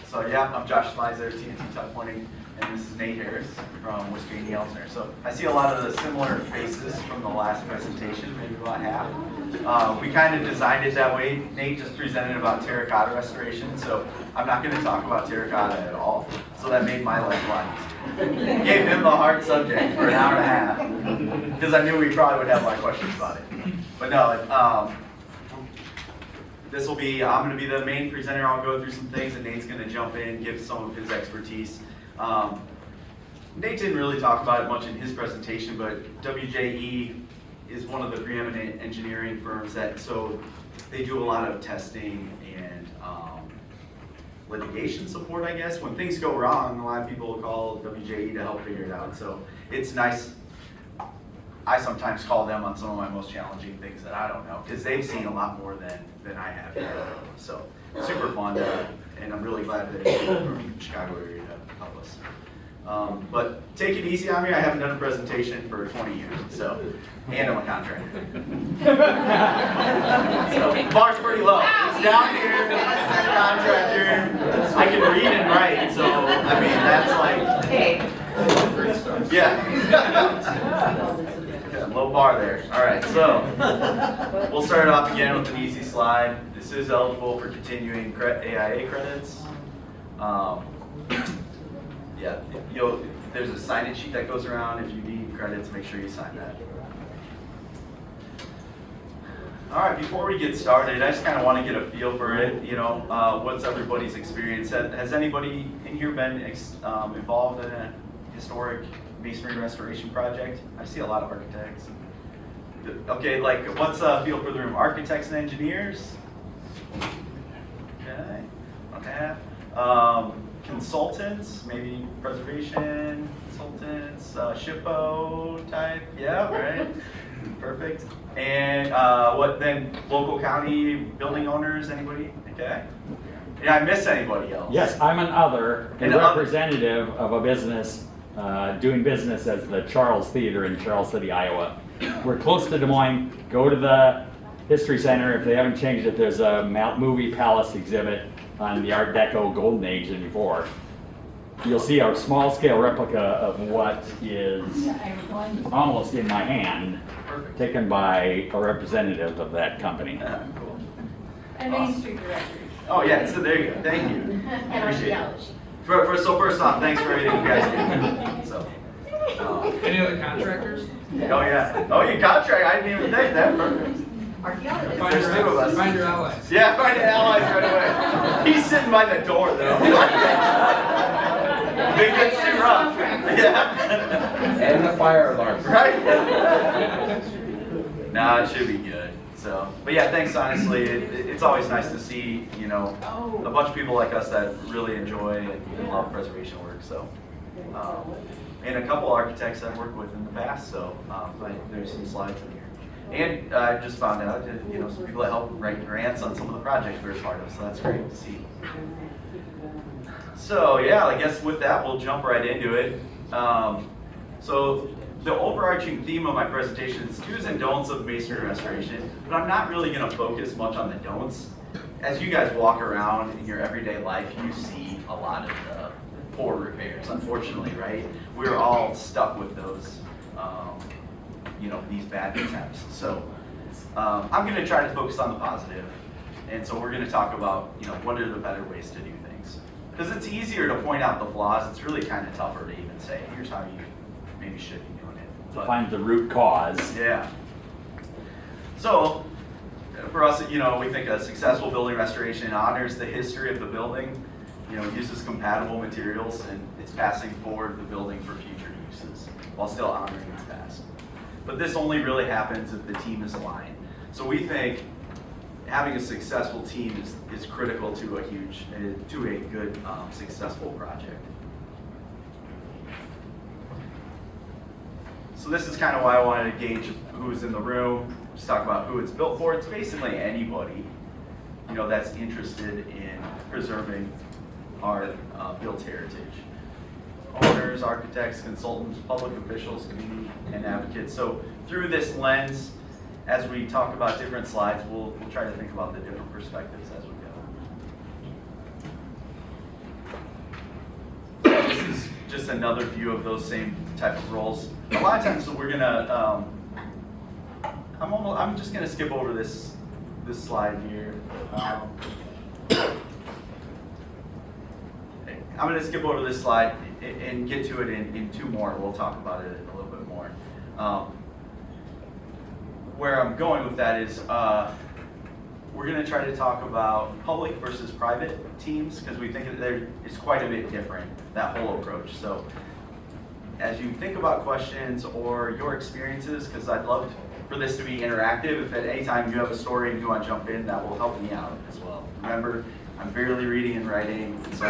So yeah, I'm Josh Smyser, TNT Tuckpointing, and this is Nate Harris from Whiskey and Elsner. So I see a lot of the similar faces from the last presentation, maybe about half. We kind of designed it that way. Nate just presented about terracotta restoration, so I'm not going to talk about terracotta at all. So that made my life a lot easier. Gave him the hard subject for an hour and a half, because I knew we probably would have a lot of questions about it. But no, this will be, I'm going to be the main presenter. I'll go through some things and Nate's going to jump in, give some of his expertise. Nate didn't really talk about it much in his presentation, but WJE is one of the preeminent engineering firms so they do a lot of testing and litigation support, I guess. When things go wrong, a lot of people will call WJE to help figure it out. So it's nice. I sometimes call them on some of my most challenging things that I don't know, because they've seen a lot more than I have. So super fun, and I'm really glad that they came from the Chicago area to help us. But take it easy on me. I haven't done a presentation for 20 years, and I'm a contractor. So the bar's pretty low. It's down here. Contractor. I can read and write, so I mean that's like. Hey. Yeah. Low bar there. All right, so we'll start off again with an easy slide. This is eligible for continuing AIA credits. Yeah, there's a sign-in sheet that goes around. If you need credits, make sure you sign that. All right, before we get started, I just kind of want to get a feel for it. What's everybody's experience? Has anybody in here been involved in a historic masonry restoration project? I see a lot of architects. Okay, like what's a feel for the room? Architects and engineers? Okay, okay. Consultants, maybe preservation consultants, SHPO type, yeah, right? Perfect. And what then, local county building owners, anybody? Okay. Did I miss anybody else? Yes, I'm a representative of a business doing business as the Charles Theater in Charles City, Iowa. We're close to Des Moines. Go to the History Center. If they haven't changed it, there's a movie palace exhibit on the Art Deco Golden Age and before. You'll see a small scale replica of what is almost in my hand, taken by a representative of that company. Cool. And Main Street Directory. Oh yeah, so there you go. Thank you. And Appreciate it. archaeology. So first off, thanks for everything you guys do. So. Any other contractors? Oh yeah. Oh, you contract? I didn't even think that. Perfect. Archaeology. There's two of us. Find your allies. Yeah, find your allies right away. He's sitting by the door though. It gets too rough. Yeah. And the fire alarm. Right? Nah, it should be good. So, but yeah, thanks. Honestly, it's always nice to see a bunch of people like us that really enjoy and love preservation work. So, and a couple architects I've worked with in the past. So, there's some slides in here. And I just found out that some people that help write grants on some of the projects we were part of. So that's great to see. So yeah, I guess with that we'll jump right into it. So the overarching theme of my presentation is do's and don'ts of masonry restoration, but I'm not really going to focus much on the don'ts. As you guys walk around in your everyday life, you see a lot of the poor repairs, unfortunately, right? We're all stuck with those, these bad attempts. So I'm going to try to focus on the positive, and so we're going to talk about, what are the better ways to do things. Because it's easier to point out the flaws. It's really kind of tougher to even say, here's how you maybe should be doing it. But, find the root cause. Yeah. So for us, we think a successful building restoration honors the history of the building, uses compatible materials, and it's passing forward the building for future uses while still honoring its past. But this only really happens if the team is aligned. So we think having a successful team is critical to a good, successful project. So this is kind of why I wanted to gauge who's in the room, just talk about who it's built for. It's basically anybody, that's interested in preserving our built heritage. Owners, architects, consultants, public officials, community, and advocates. So through this lens, as we talk about different slides, we'll try to think about the different perspectives as we go. just another view of those same type of roles. A lot of times, so we're gonna. I'm just gonna skip over this slide here. I'm gonna skip over this slide and get to it in two more. We'll talk about it a little bit more. Where I'm going with that is we're going to try to talk about public versus private teams because we think it's quite a bit different, that whole approach. So as you think about questions or your experiences, because I'd love for this to be interactive, if at any time you have a story and you want to jump in, that will help me out as well. Remember, I'm barely reading and writing, so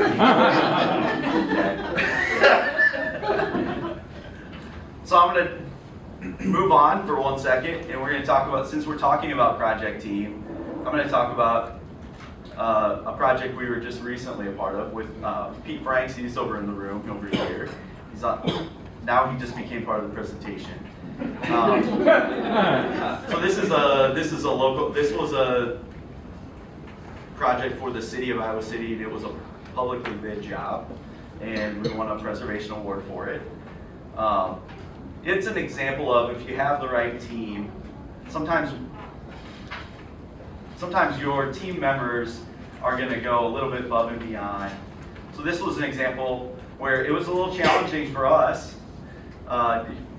So I'm going to move on for 1 second, and we're going to talk about, since we're talking about project team, I'm going to talk about a project we were just recently a part of with Pete Franks. He's over in the room over here. He's on, now he just became part of the presentation. So this was a project for the city of Iowa City, and it was a publicly bid job, and we won a preservation award for it. It's an example of if you have the right team, sometimes your team members are going to go a little bit above and beyond. So this was an example where it was a little challenging for us.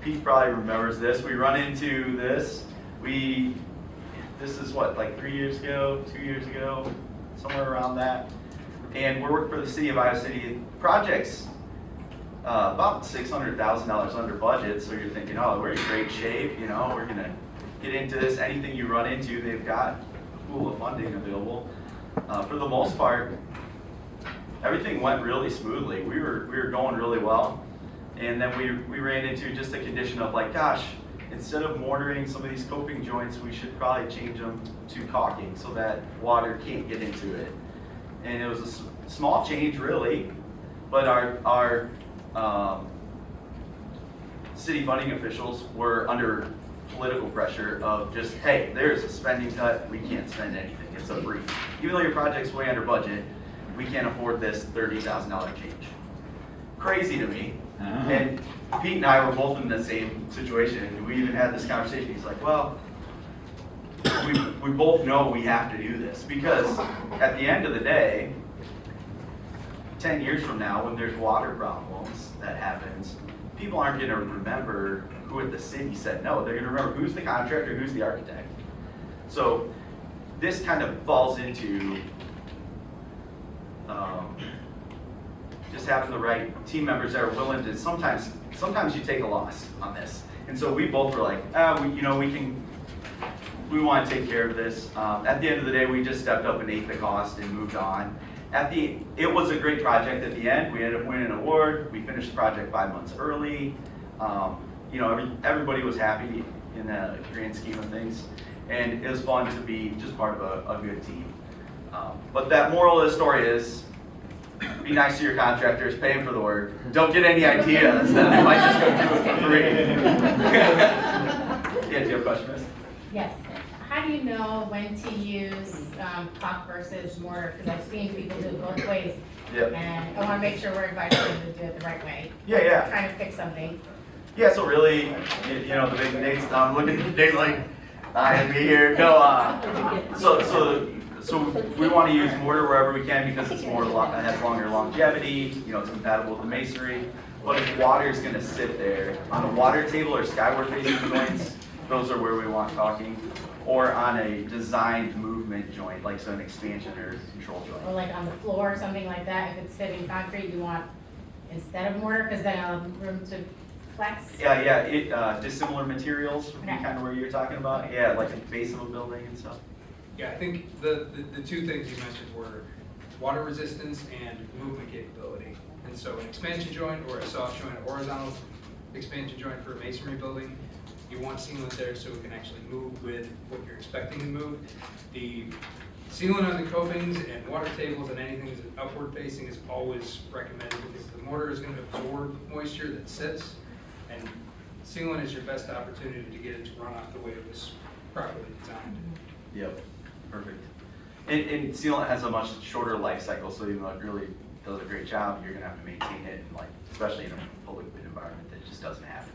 Pete probably remembers this. We run into this. This is what, like 3 years ago, 2 years ago, somewhere around that. And we're working for the city of Iowa City. Projects about $600,000 under budget. So you're thinking, oh, we're in great shape. You know, we're gonna get into this. Anything you run into, they've got a pool of funding available. For the most part, everything went really smoothly. We were going really well. And then we ran into just a condition of like, gosh, instead of mortaring some of these coping joints, we should probably change them to caulking so that water can't get into it. And it was a small change, really, but our city funding officials were under political pressure of just, hey, there's a spending cut, we can't spend anything, it's a free. Even though your project's way under budget, we can't afford this $30,000 change. Crazy to me. And Pete and I were both in the same situation, and we even had this conversation. He's like, well, we both know we have to do this, because at the end of the day, 10 years from now, when there's water problems that happens, people aren't going to remember who at the city said no. They're going to remember who's the contractor, who's the architect. So this kind of falls into just having the right team members that are willing to, sometimes you take a loss on this. And so we both were like, we want to take care of this. At the end of the day, we just stepped up and ate the cost and moved on. It was a great project at the end. We ended up winning an award. We finished the project 5 months early. Everybody was happy in the grand scheme of things. And it was fun to be just part of a good team. But that moral of the story is, be nice to your contractors, pay them for the work. Don't get any ideas that they might just go do it for free. Yeah, do you have a question, Miss? Yes. How do you know when to use caulk versus mortar? Because I've seen people do it both ways. Yep. And I want to make sure we're advising them to do it the right way. Yeah. Trying to fix something. Yeah, so really, the big Nate's, I'm looking at Nate like, I am here. No, so we want to use mortar wherever we can because it's it has longer longevity, it's compatible with the masonry. But if water is going to sit there on a water table or skyward facing joints, those are where we want caulking. Or on a designed movement joint, like an expansion or control joint. Or like on the floor or something like that. If it's fitting concrete, you want instead of mortar because then I'll have room to flex. Yeah. Dissimilar materials would be Okay. kind of where you're talking about. Yeah, like the base of a building and stuff. Yeah, I think the two things you mentioned were water resistance and movement capability. And so an expansion joint or a soft joint, a horizontal expansion joint for a masonry building, you want sealant there so it can actually move with what you're expecting to move. The sealant on the copings and water tables and anything that's upward facing is always recommended because the mortar is going to absorb moisture that sits, and sealant is your best opportunity to get it to run off the way it was properly designed. Yep, perfect. And sealant has a much shorter life cycle, so you don't really does a great job, you're gonna have to maintain it, and like, especially in a public bid environment, that just doesn't happen.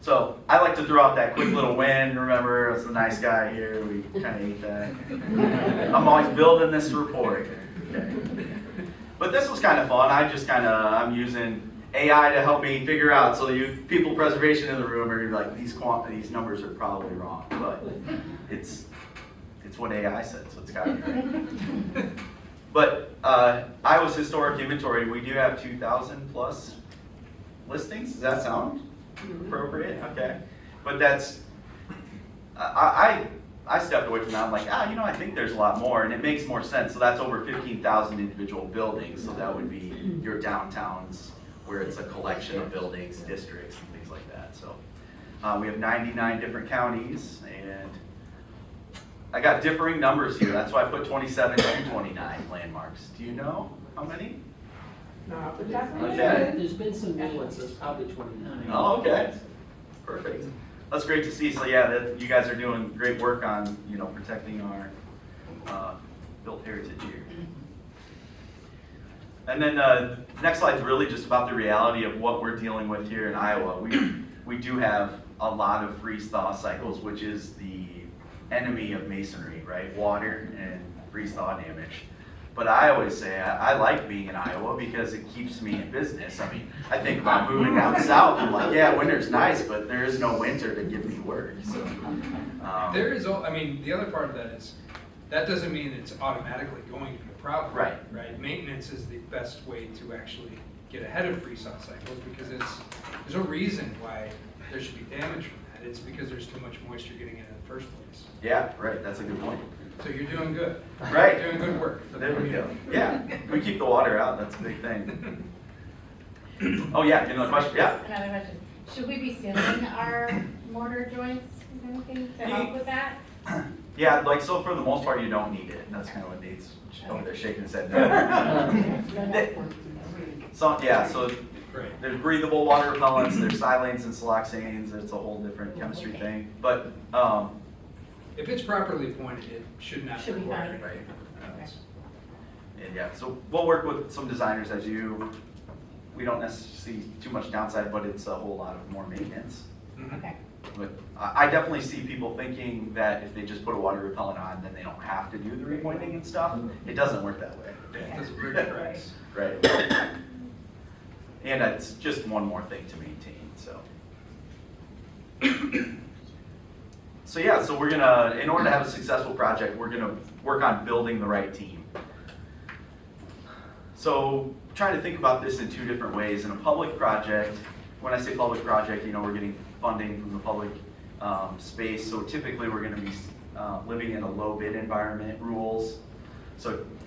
So I like to throw out that quick little win. Remember, it's the nice guy here. We kind of ate that. I'm always building this report. Okay. But this was kind of fun. I'm using AI to help me figure out. So you people preservation in the room are like, these numbers are probably wrong, but it's what AI said, so it's got to be right. But Iowa's historic inventory, we do have 2,000 plus listings. Does that sound appropriate? Okay. But that's, I stepped away from that. I'm like, I think there's a lot more, and it makes more sense. So that's over 15,000 individual buildings. So that would be your downtowns, where it's a collection of buildings, districts, and things like that. So we have 99 different counties, and I got differing numbers here. That's why I put 27 and 29 landmarks. Do you know how many? No, but Okay. there's been some new ones, so it's probably 29. Oh, okay. Perfect. That's great to see. So yeah, you guys are doing great work on, protecting our built heritage here. And then next slide is really just about the reality of what we're dealing with here in Iowa. We do have a lot of freeze-thaw cycles, which is the enemy of masonry, right? Water and freeze-thaw damage. But I always say I like being in Iowa because it keeps me in business. I mean, I think about moving down south. I'm like, yeah, winter's nice, but there is no winter to give me work. So There is, the other part of that is, that doesn't mean it's automatically going to be a problem. Right. Right? Maintenance is the best way to actually get ahead of freeze-thaw cycles, because there's a reason why there should be damage from that. It's because there's too much moisture getting in the first place. yeah, right. That's a good point. So you're doing good. Right. You're doing good work. There we go. Yeah, we keep the water out. That's a big thing. Oh yeah, another question? Yeah. Another question. Should we be sealing our mortar joints, or anything to help with that? Yeah, like so for the most part you don't need it. That's kind of what Nate's over there shaking his head. No. So Right. there's breathable water repellents, there's silanes and siloxanes. It's a whole different chemistry thing. But If it's properly pointed, it should not Should be require. fine. Right. Okay. and yeah, so we'll work with some designers as we don't necessarily see too much downside, but it's a whole lot of more maintenance. Mhm. Okay. But I definitely see people thinking that if they just put a water repellent on, then they don't have to do the repointing and stuff. It doesn't work that way. It doesn't bridge cracks. Right. And it's just one more thing to maintain, so. So yeah, so we're gonna, in order to have a successful project, we're gonna work on building the right team. So trying to think about this in two different ways. In a public project, when I say public project, we're getting funding from the public space. So typically we're gonna be living in a low bid environment rules.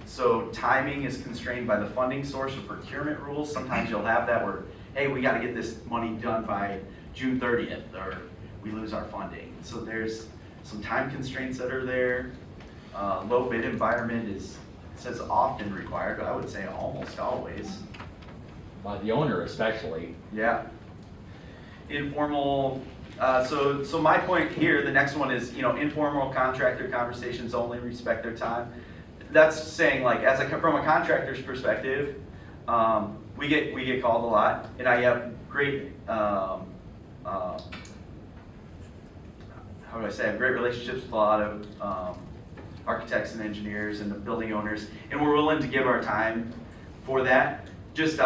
So timing is constrained by the funding source or procurement rules. Sometimes you'll have that where, hey, we gotta get this money done by June 30th or we lose our funding. So there's some time constraints that are there. Low bid environment it says often required, but I would say almost always. By the owner especially. Yeah. Informal, so my point here, the next one is, informal contractor conversations only, respect their time. That's saying like, from a contractor's perspective, we get called a lot, and I have great, how do I say, I have great relationships with a lot of architects and engineers and the building owners, and we're willing to give our time for that. Just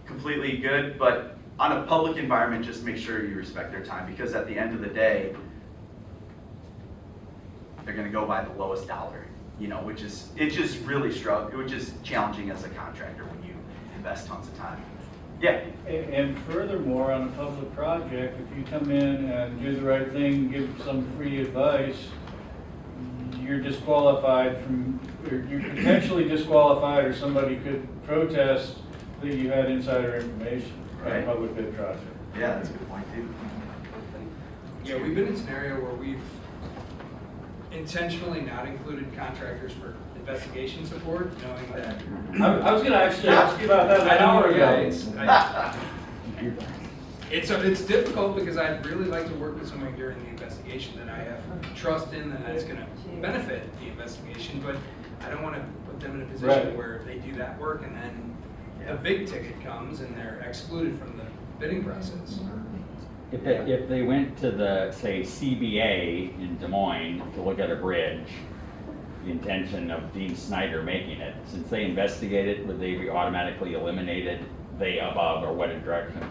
completely good, but on a public environment, just make sure you respect their time, because at the end of the day, they're gonna go by the lowest dollar, which is, it's just really which is challenging as a contractor when you invest tons of time. Yeah. And furthermore, on a public project, if you come in and do the right thing, give some free advice, you're disqualified or you're potentially disqualified, or somebody could protest that you had insider information on a Right. public bid project. Yeah, that's a good point too. Yeah, we've been in a scenario where we've intentionally not included contractors for investigation support, knowing that. I was gonna actually ask you about that an hour Yeah, ago. it's difficult because I'd really like to work with somebody during the investigation that I have trust in, that's gonna benefit the investigation, but I don't want to put them in a Right. position where they do that work and then the big ticket comes and they're excluded from the bidding process. If they went to the, say, CBA in Des Moines to look at a bridge, the intention of Dean Snyder making it, since they investigated, would they be automatically eliminated, they above or what direction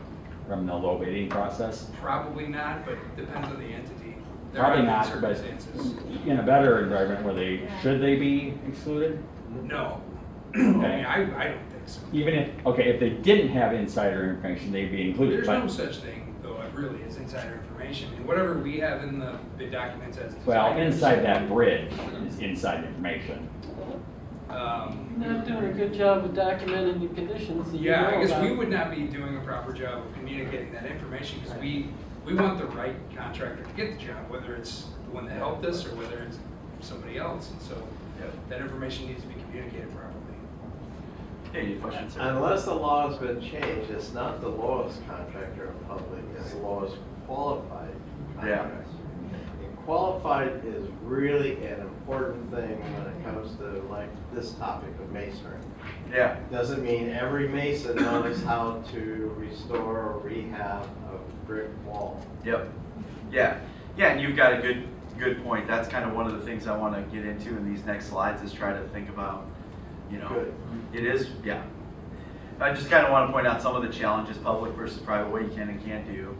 from the low bidding process? Probably not, but depends on the entity. There Probably are not, but circumstances. in a better environment where should they be excluded? No. I mean, Okay. I don't think so. Even if they didn't have insider information, they'd be included, There's but, no such thing, though, really, as insider information. And whatever we have in the bid documents as well, designers, inside that bridge is inside information. Not doing a good job of documenting the conditions that you Yeah, I know guess we about. would not be doing a proper job of communicating that information because we want the right contractor to get the job, whether it's the one that helped us or whether it's somebody else. And so that information needs to be communicated properly. Yeah, any questions, sir? Unless the law has been changed, it's not the lowest contractor in public, it's the lowest qualified Yeah. contractor. And qualified is really an important thing when it comes to like this topic of masonry. Yeah, Doesn't mean every mason knows how to restore or rehab a brick wall. yep, yeah, and you've got a good point. That's kind of one of the things I want to get into in these next slides is try to think about, Good. it is, yeah. I just kind of want to point out some of the challenges, public versus private, what you can and can't do.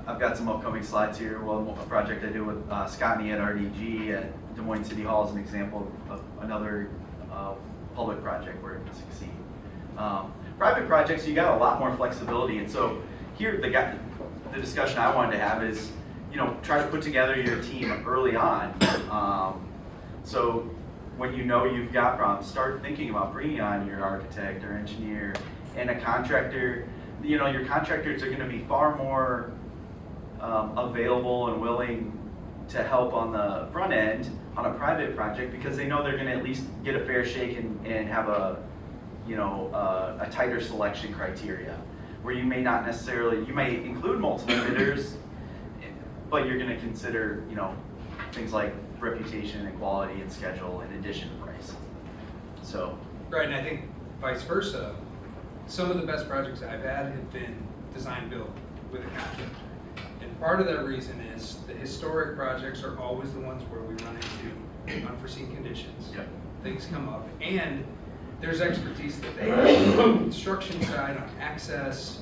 I've got some upcoming slides here. Well, a project I do with Scott and me at RDG at Des Moines City Hall is an example of another public project where it can succeed. Private projects, you got a lot more flexibility, and so here the discussion I wanted to have is, try to put together your team early on. So when you know you've got problems, start thinking about bringing on your architect or engineer and a contractor. Your contractors are going to be far more available and willing to help on the front end on a private project because they know they're going to at least get a fair shake and have a tighter selection criteria where you may not necessarily, you may include multiple bidders, but you're going to consider, things like reputation and quality and schedule in addition to price. So. Right, and I think vice versa. Some of the best projects I've had have been design build with a contractor. And part of that reason is the historic projects are always the ones where we run into unforeseen conditions. Yep. Things come up, and there's expertise that they have on the construction side, on access,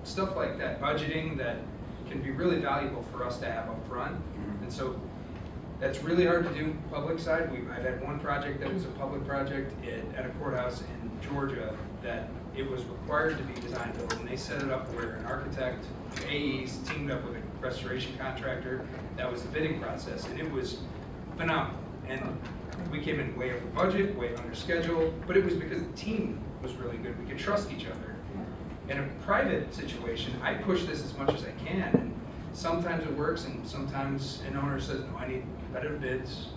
stuff like that, budgeting that can be really valuable for us to have up front. And so that's really hard to do public side. I've had one project that was a public project at a courthouse in Georgia that it was required to be design build, and they set it up where an architect, AEs teamed up with a restoration contractor. That was the bidding process, and it was phenomenal. And we came in way over budget, way under schedule, but it was because the team was really good. We could trust each other. In a private situation, I push this as much as I can, and sometimes it works, and sometimes an owner says, no, I need competitive bids.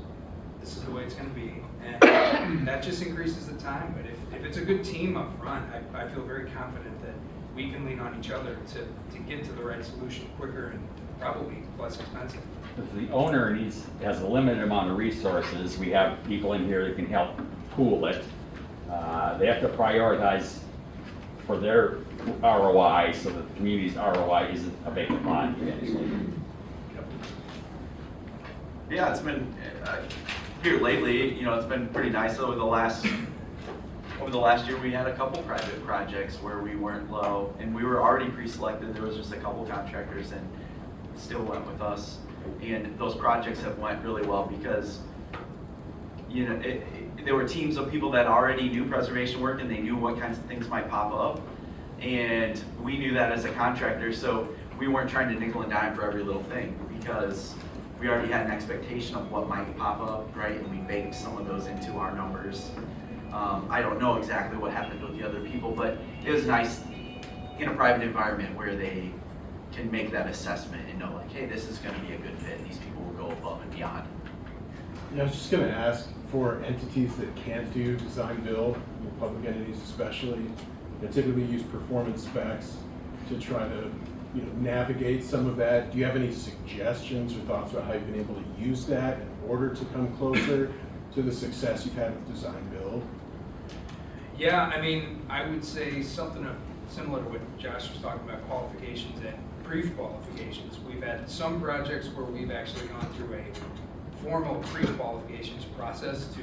This is the way it's going to be. And that just increases the time. But if it's a good team up front, I feel very confident that we can lean on each other to get to the right solution quicker and probably less expensive. If the owner has a limited amount of resources, we have people in here that can help pool it. They have to prioritize for their ROI so that the community's ROI isn't a vacant lot. Yeah, it's been here lately. It's been pretty nice over the last year. We had a couple private projects where we weren't low, and we were already pre-selected. There was just a couple contractors, and still went with us. And those projects have went really well because there were teams of people that already knew preservation work, and they knew what kinds of things might pop up, and we knew that as a contractor. So we weren't trying to nickel and dime for every little thing because we already had an expectation of what might pop up, right? And we baked some of those into our numbers. I don't know exactly what happened with the other people, but it was nice in a private environment where they can make that assessment and know, like, hey, this is going to be a good fit. These people will go above and beyond. I was just going to ask, for entities that can't do design build, public entities especially, that typically use performance specs to try to navigate some of that. Do you have any suggestions or thoughts about how you've been able to use that? And order to come closer to the success you've had with design build? Yeah, I mean, I would say something similar to what Josh was talking about, qualifications and pre-qualifications. We've had some projects where we've actually gone through a formal pre-qualifications process to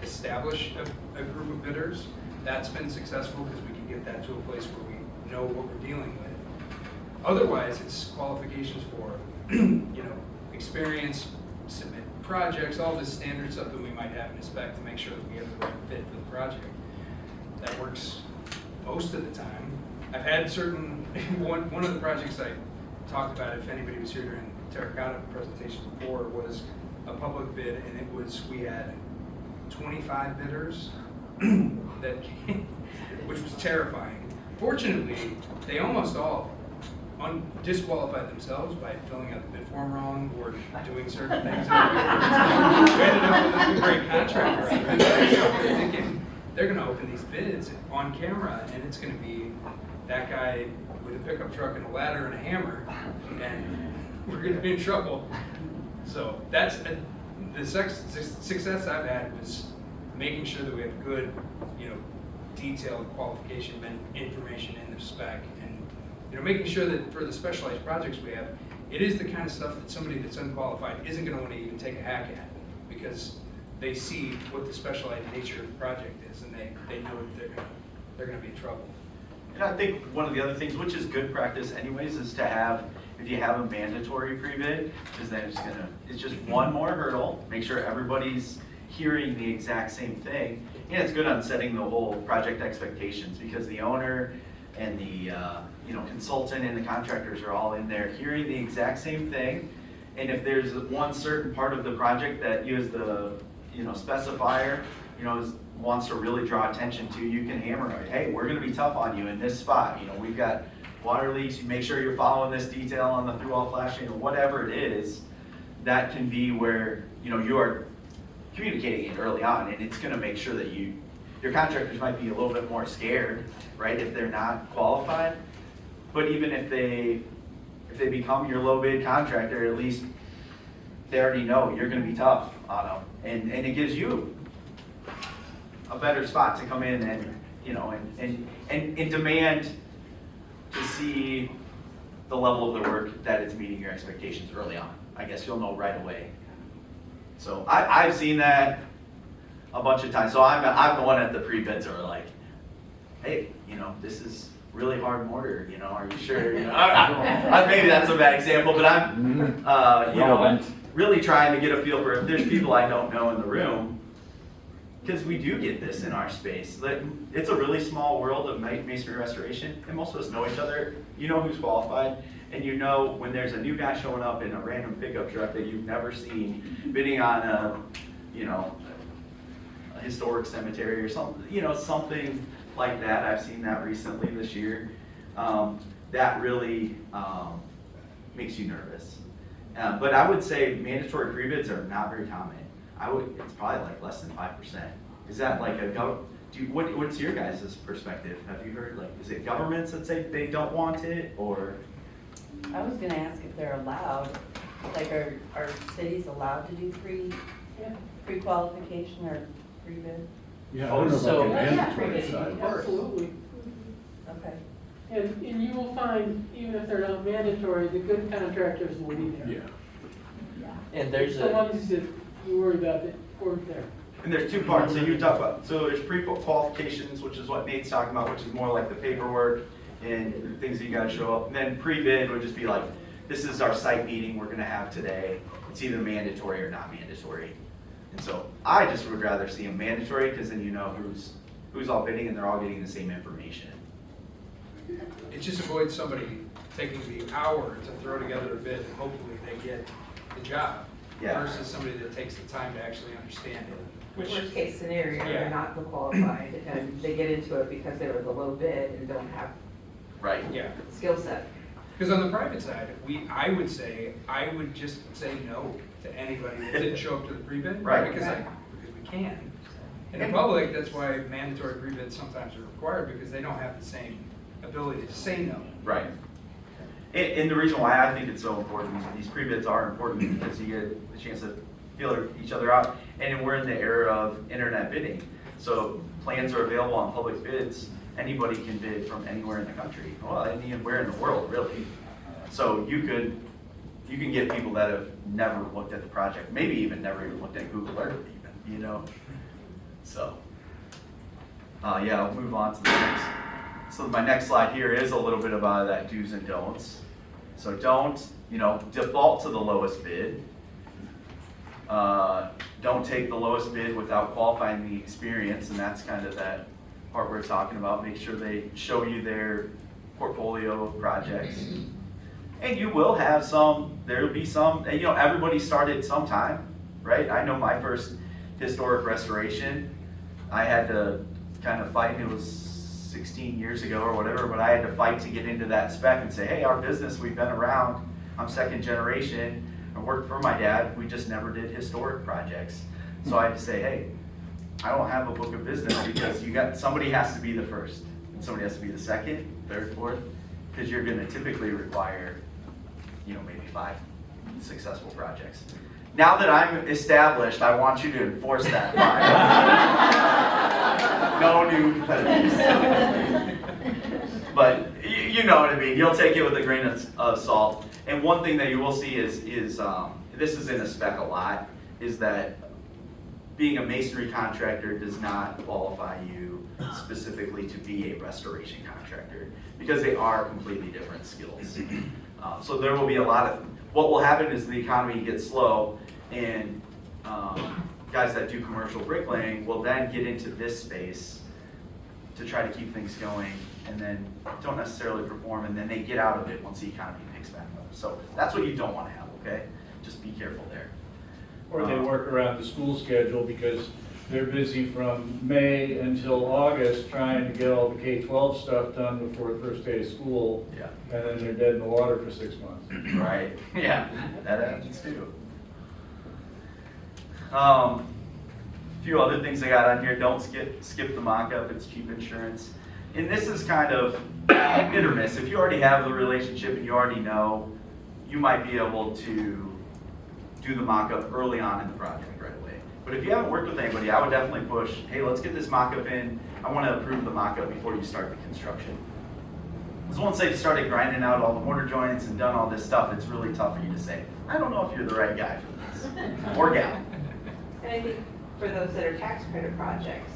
establish a group of bidders. That's been successful because we can get that to a place where we know what we're dealing with. Otherwise, it's qualifications for, experience, submit projects, all the standard stuff that we might have in a spec to make sure that we have the right fit for the project. That works most of the time. I've had certain, one of the projects I talked about, if anybody was here during the terracotta presentation before, was a public bid, and it was, we had 25 bidders that came, which was terrifying. Fortunately, they almost all disqualified themselves by filling out the bid form wrong or doing certain things. We ended up with a great contractor. And they're thinking they're going to open these bids on camera, and it's going to be that guy with a pickup truck and a ladder and a hammer, and we're going to be in trouble. So that's the success I've had was making sure that we have good, detailed qualification information in the spec, and making sure that for the specialized projects we have, it is the kind of stuff that somebody that's unqualified isn't going to want to even take a hack at, because they see what the specialized nature of the project is, and they know that they're going to be in trouble. And I think one of the other things, which is good practice anyways, is to have, if you have a mandatory pre-bid, is that it's just one more hurdle, make sure everybody's hearing the exact same thing. And it's good on setting the whole project expectations, because the owner and the consultant and the contractors are all in there hearing the exact same thing. And if there's one certain part of the project that you as the specifier wants to really draw attention to, you can hammer it. Hey, we're going to be tough on you in this spot. We've got water leaks. You make sure you're following this detail on the through-all flashing or whatever it is. That can be where you are communicating it early on, and it's going to make sure that your contractors might be a little bit more scared, right, if they're not qualified. But even if they become your low bid contractor, at least they already know you're going to be tough on them, and it gives you a better spot to come in and demand to see the level of the work that it's meeting your expectations early on. I guess you'll know right away. So I've seen that a bunch of times. So I'm the one at the pre-bids are like, hey, this is really hard mortar. Are you sure? Maybe that's a bad example, but I'm really trying to get a feel for if there's people I don't know in the room, because we do get this in our space. It's a really small world of masonry restoration, and most of us know each other. You know who's qualified, and when there's a new guy showing up in a random pickup truck that you've never seen, bidding on a historic cemetery or something, something like that. I've seen that recently this year. That really makes you nervous. But I would say mandatory pre-bids are not very common. It's probably like less than 5%. Is that like what's your guys' perspective? Have you heard, is it governments that say they don't want it, or? I was gonna ask if they're allowed, are cities allowed to do pre-qualification or pre-bid? Yeah, I don't know So- about the Yeah. mandatory side. Absolutely. Okay. And you will find, even if they're not mandatory, the good contractors will be there. Yeah. And there's The ones that you worry about that weren't there. And there's two parts. So you talk about, there's pre-qualifications, which is what Nate's talking about, which is more like the paperwork and things that you gotta show up. And then pre-bid would just be like, this is our site meeting we're gonna have today. It's either mandatory or not mandatory. And so I just would rather see them mandatory, because then who's all bidding and they're all getting the same information. It just avoids somebody taking the hour to throw together a bid and hopefully they get the job. Yeah. Versus somebody that takes the time to actually understand it. Worst case scenario, Yeah. they're not qualified and they get into it because they were the low bid and don't have Right. Yeah. skill set. Because on the private side, I would just say no to anybody that didn't show up to the pre-bid. Right. Because we can. In the public, that's why mandatory pre-bids sometimes are required, because they don't have the same ability to say no. Right. And the reason why I think it's so important, these pre-bids are important, because you get the chance to feel each other out. And we're in the era of internet bidding. So plans are available on public bids. Anybody can bid from anywhere in the country. Well, anywhere in the world, really. So you can get people that have never looked at the project, maybe even never even looked at Google Earth even, you know? So, yeah, I'll move on to the next. So my next slide here is a little bit about that do's and don'ts. So don't, default to the lowest bid. Don't take the lowest bid without qualifying the experience, and that's kind of that part we're talking about. Make sure they show you their portfolio of projects. And you will have some, there'll be some, everybody started sometime, right? I know my first historic restoration, I had to kind of fight, it was 16 years ago or whatever, but I had to fight to get into that spec and say, hey, our business, we've been around, I'm second generation, I worked for my dad, we just never did historic projects. So I had to say, hey, I don't have a book of business because somebody has to be the first, and somebody has to be the second, third, fourth, because you're gonna typically require, maybe 5 successful projects. Now that I'm established, I want you to enforce that 5. No new competitors. But you know what I mean. You'll take it with a grain of salt. And one thing that you will see is this is in a spec a lot, is that being a masonry contractor does not qualify you specifically to be a restoration contractor, because they are completely different skills. So there will be a lot of, what will happen is the economy gets slow, and guys that do commercial bricklaying will then get into this space to try to keep things going, and then don't necessarily perform, and then they get out of it once the economy picks back up. So that's what you don't want to have, okay? Just be careful there. Or they work around the school schedule because they're busy from May until August trying to get all the K-12 stuff done before the first day of school. Yeah. And then they're dead in the water for 6 months. Right, yeah, that happens too. A few other things I got on here, don't skip the mock-up, it's cheap insurance. And this is kind of hit or miss. If you already have the relationship and you already know, you might be able to do the mock-up early on in the project right away. But if you haven't worked with anybody, I would definitely push, hey, let's get this mock-up in. I want to approve the mock-up before you start the construction. Because once they've started grinding out all the mortar joints and done all this stuff, it's really tough for you to say, I don't know if you're the right guy for this, or gal. And I think for those that are tax credit projects,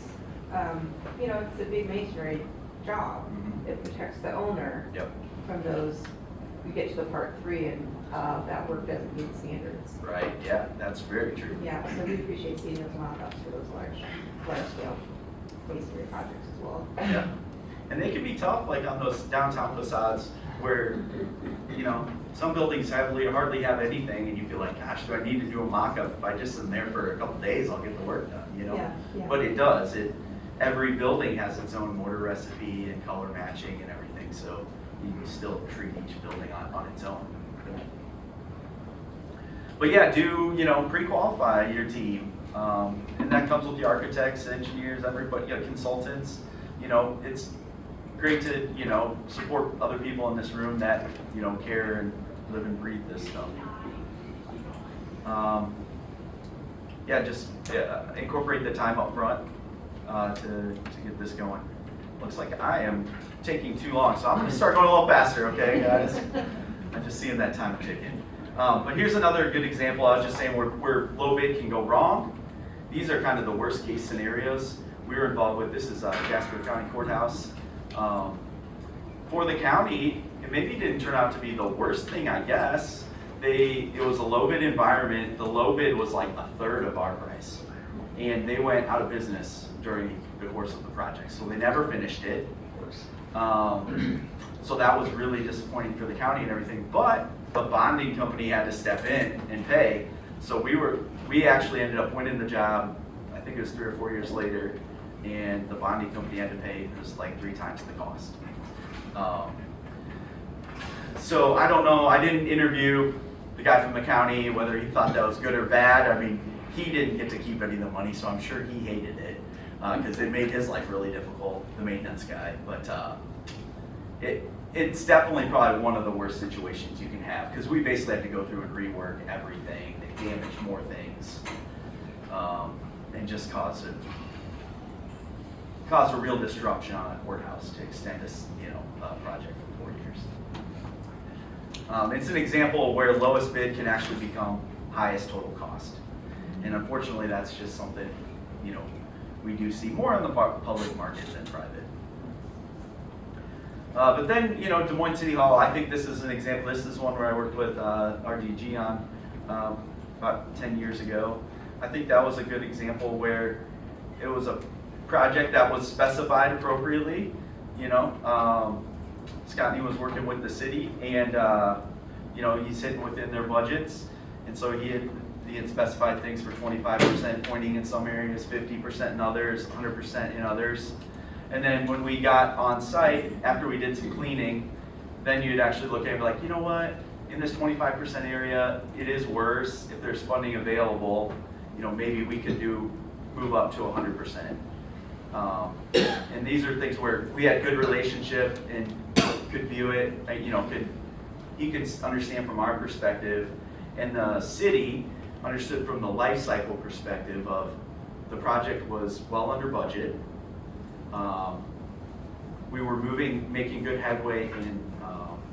it's a big masonry job. It protects the owner from those, we get to the part 3 and that work doesn't meet standards. Right, yeah, that's very true. Yeah, so we appreciate seeing those mock-ups for those large scale masonry projects as well. Yeah. And they can be tough, like on those downtown facades where, some buildings hardly have anything, and you feel like, gosh, do I need to do a mock-up? If I just am there for a couple days, I'll get the work done, Yeah. But it does. Every building has its own mortar recipe and color matching and everything, so you can still treat each building on its own. But yeah, do, pre-qualify your team. And that comes with the architects, engineers, everybody, consultants. It's great to, support other people in this room that, care and live and breathe this stuff. Just incorporate the time up front to get this going. Looks like I am taking too long, so I'm gonna start going a little faster, okay, guys? I'm just seeing that time ticking. But here's another good example. I was just saying where low bid can go wrong. These are kind of the worst case scenarios we were involved with. This is Jasper County Courthouse. For the county, it maybe didn't turn out to be the worst thing, I guess. It was a low bid environment. The low bid was like 1/3 of our price. And they went out of business during the course of the project. So they never finished it. So that was really disappointing for the county and everything. But the bonding company had to step in and pay. So we actually ended up winning the job, I think it was 3 or 4 years later, and the bonding company had to pay just like 3 times the cost. So I don't know, I didn't interview the guy from the county, whether he thought that was good or bad. I mean, he didn't get to keep any of the money, so I'm sure he hated it, because it made his life really difficult, the maintenance guy. But it's definitely probably one of the worst situations you can have, because we basically had to go through and rework everything. They damaged more things, and just caused a real disruption on a courthouse to extend this, project for 4 years. It's an example of where lowest bid can actually become highest total cost, and unfortunately, that's just something we do see more in the public market than private. But then, Des Moines City Hall, I think this is an example. This is one where I worked with RDG on about 10 years ago. I think that was a good example where it was a project that was specified appropriately. Scotty was working with the city, and he's hitting within their budgets, and so he had specified things for 25% pointing in some areas, 50% in others, 100% in others. And then when we got on site, after we did some cleaning, then you'd actually look at it and be like, you know what, in this 25% area, it is worse. If there's funding available, maybe we could move up to 100%. And these are things where we had good relationship and could view it, he could understand from our perspective, and the city understood from the life cycle perspective of the project was well under budget. We were making good headway in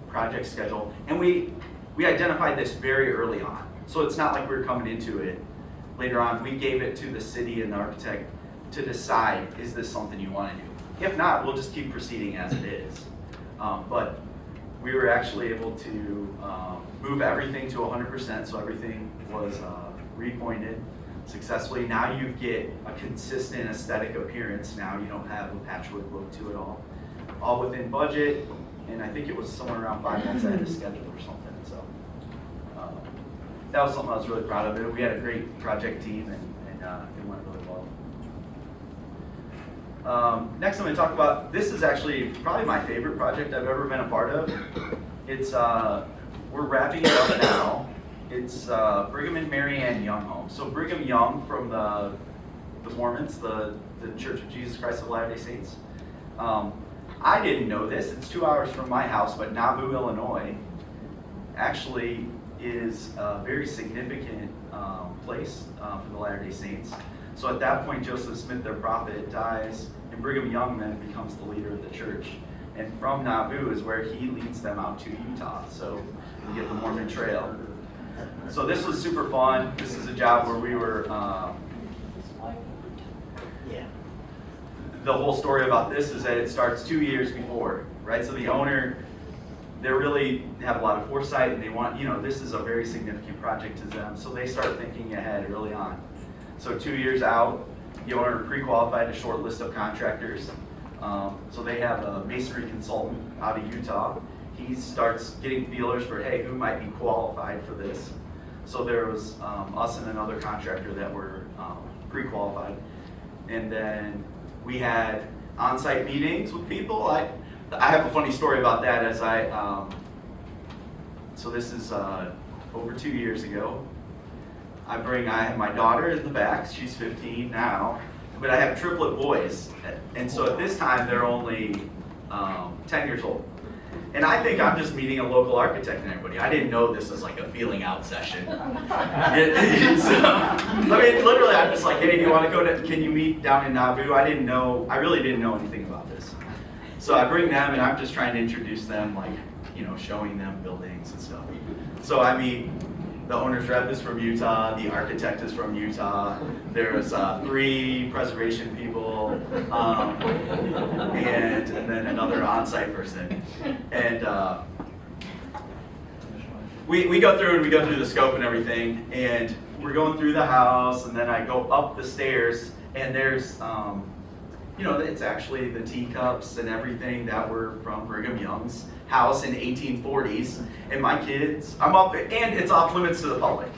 project schedule, and we identified this very early on. So it's not like we were coming into it later on. We gave it to the city and the architect to decide, is this something you want to do? If not, we'll just keep proceeding as it is. But we were actually able to move everything to 100%, so everything was repointed successfully. Now you get a consistent aesthetic appearance. Now you don't have a patchwork look to it all within budget, and I think it was somewhere around 5 months ahead of schedule or something. So that was something I was really proud of. We had a great project team, and it went really well. Next I'm going to talk about, this is actually probably my favorite project I've ever been a part of. It's we're wrapping it up now. It's Brigham and Mary Ann Young home. So Brigham Young from the Mormons, the Church of Jesus Christ of Latter-day Saints. I didn't know this. It's 2 hours from my house, but Nauvoo, Illinois, actually is a very significant place for the Latter-day Saints. So at that point, Joseph Smith, their prophet, dies, and Brigham Young then becomes the leader of the church. And from Nauvoo is where he leads them out to Utah. So you get the Mormon Trail. So this was super fun. This is a job where we were, the whole story about this is that it starts 2 years before, right? So the owner, they really have a lot of foresight, and they want, this is a very significant project to them. So they start thinking ahead early on. So 2 years out, the owner pre-qualified a short list of contractors. So they have a masonry consultant out of Utah. He starts getting feelers for, hey, who might be qualified for this? So there was us and another contractor that were pre-qualified. And then we had on-site meetings with people. I have a funny story about that as so this is over 2 years ago. I have my daughter in the back, she's 15 now, but I have triplet boys. And so at this time, they're only 10 years old. And I think I'm just meeting a local architect and everybody. I didn't know this was like a feeling out session. Literally, I'm just like, hey, do you want to can you meet down in Nauvoo? I really didn't know anything about this. So I bring them, and I'm just trying to introduce them, like, showing them buildings and stuff. So I meet, the owner's rep is from Utah, the architect is from Utah, there's 3 preservation people, and then another on-site person. And we go through the scope and everything, and we're going through the house, and then I go up the stairs, and there's, it's actually the teacups and everything that were from Brigham Young's house in 1840s, and my kids, I'm up, and it's off limits to the public.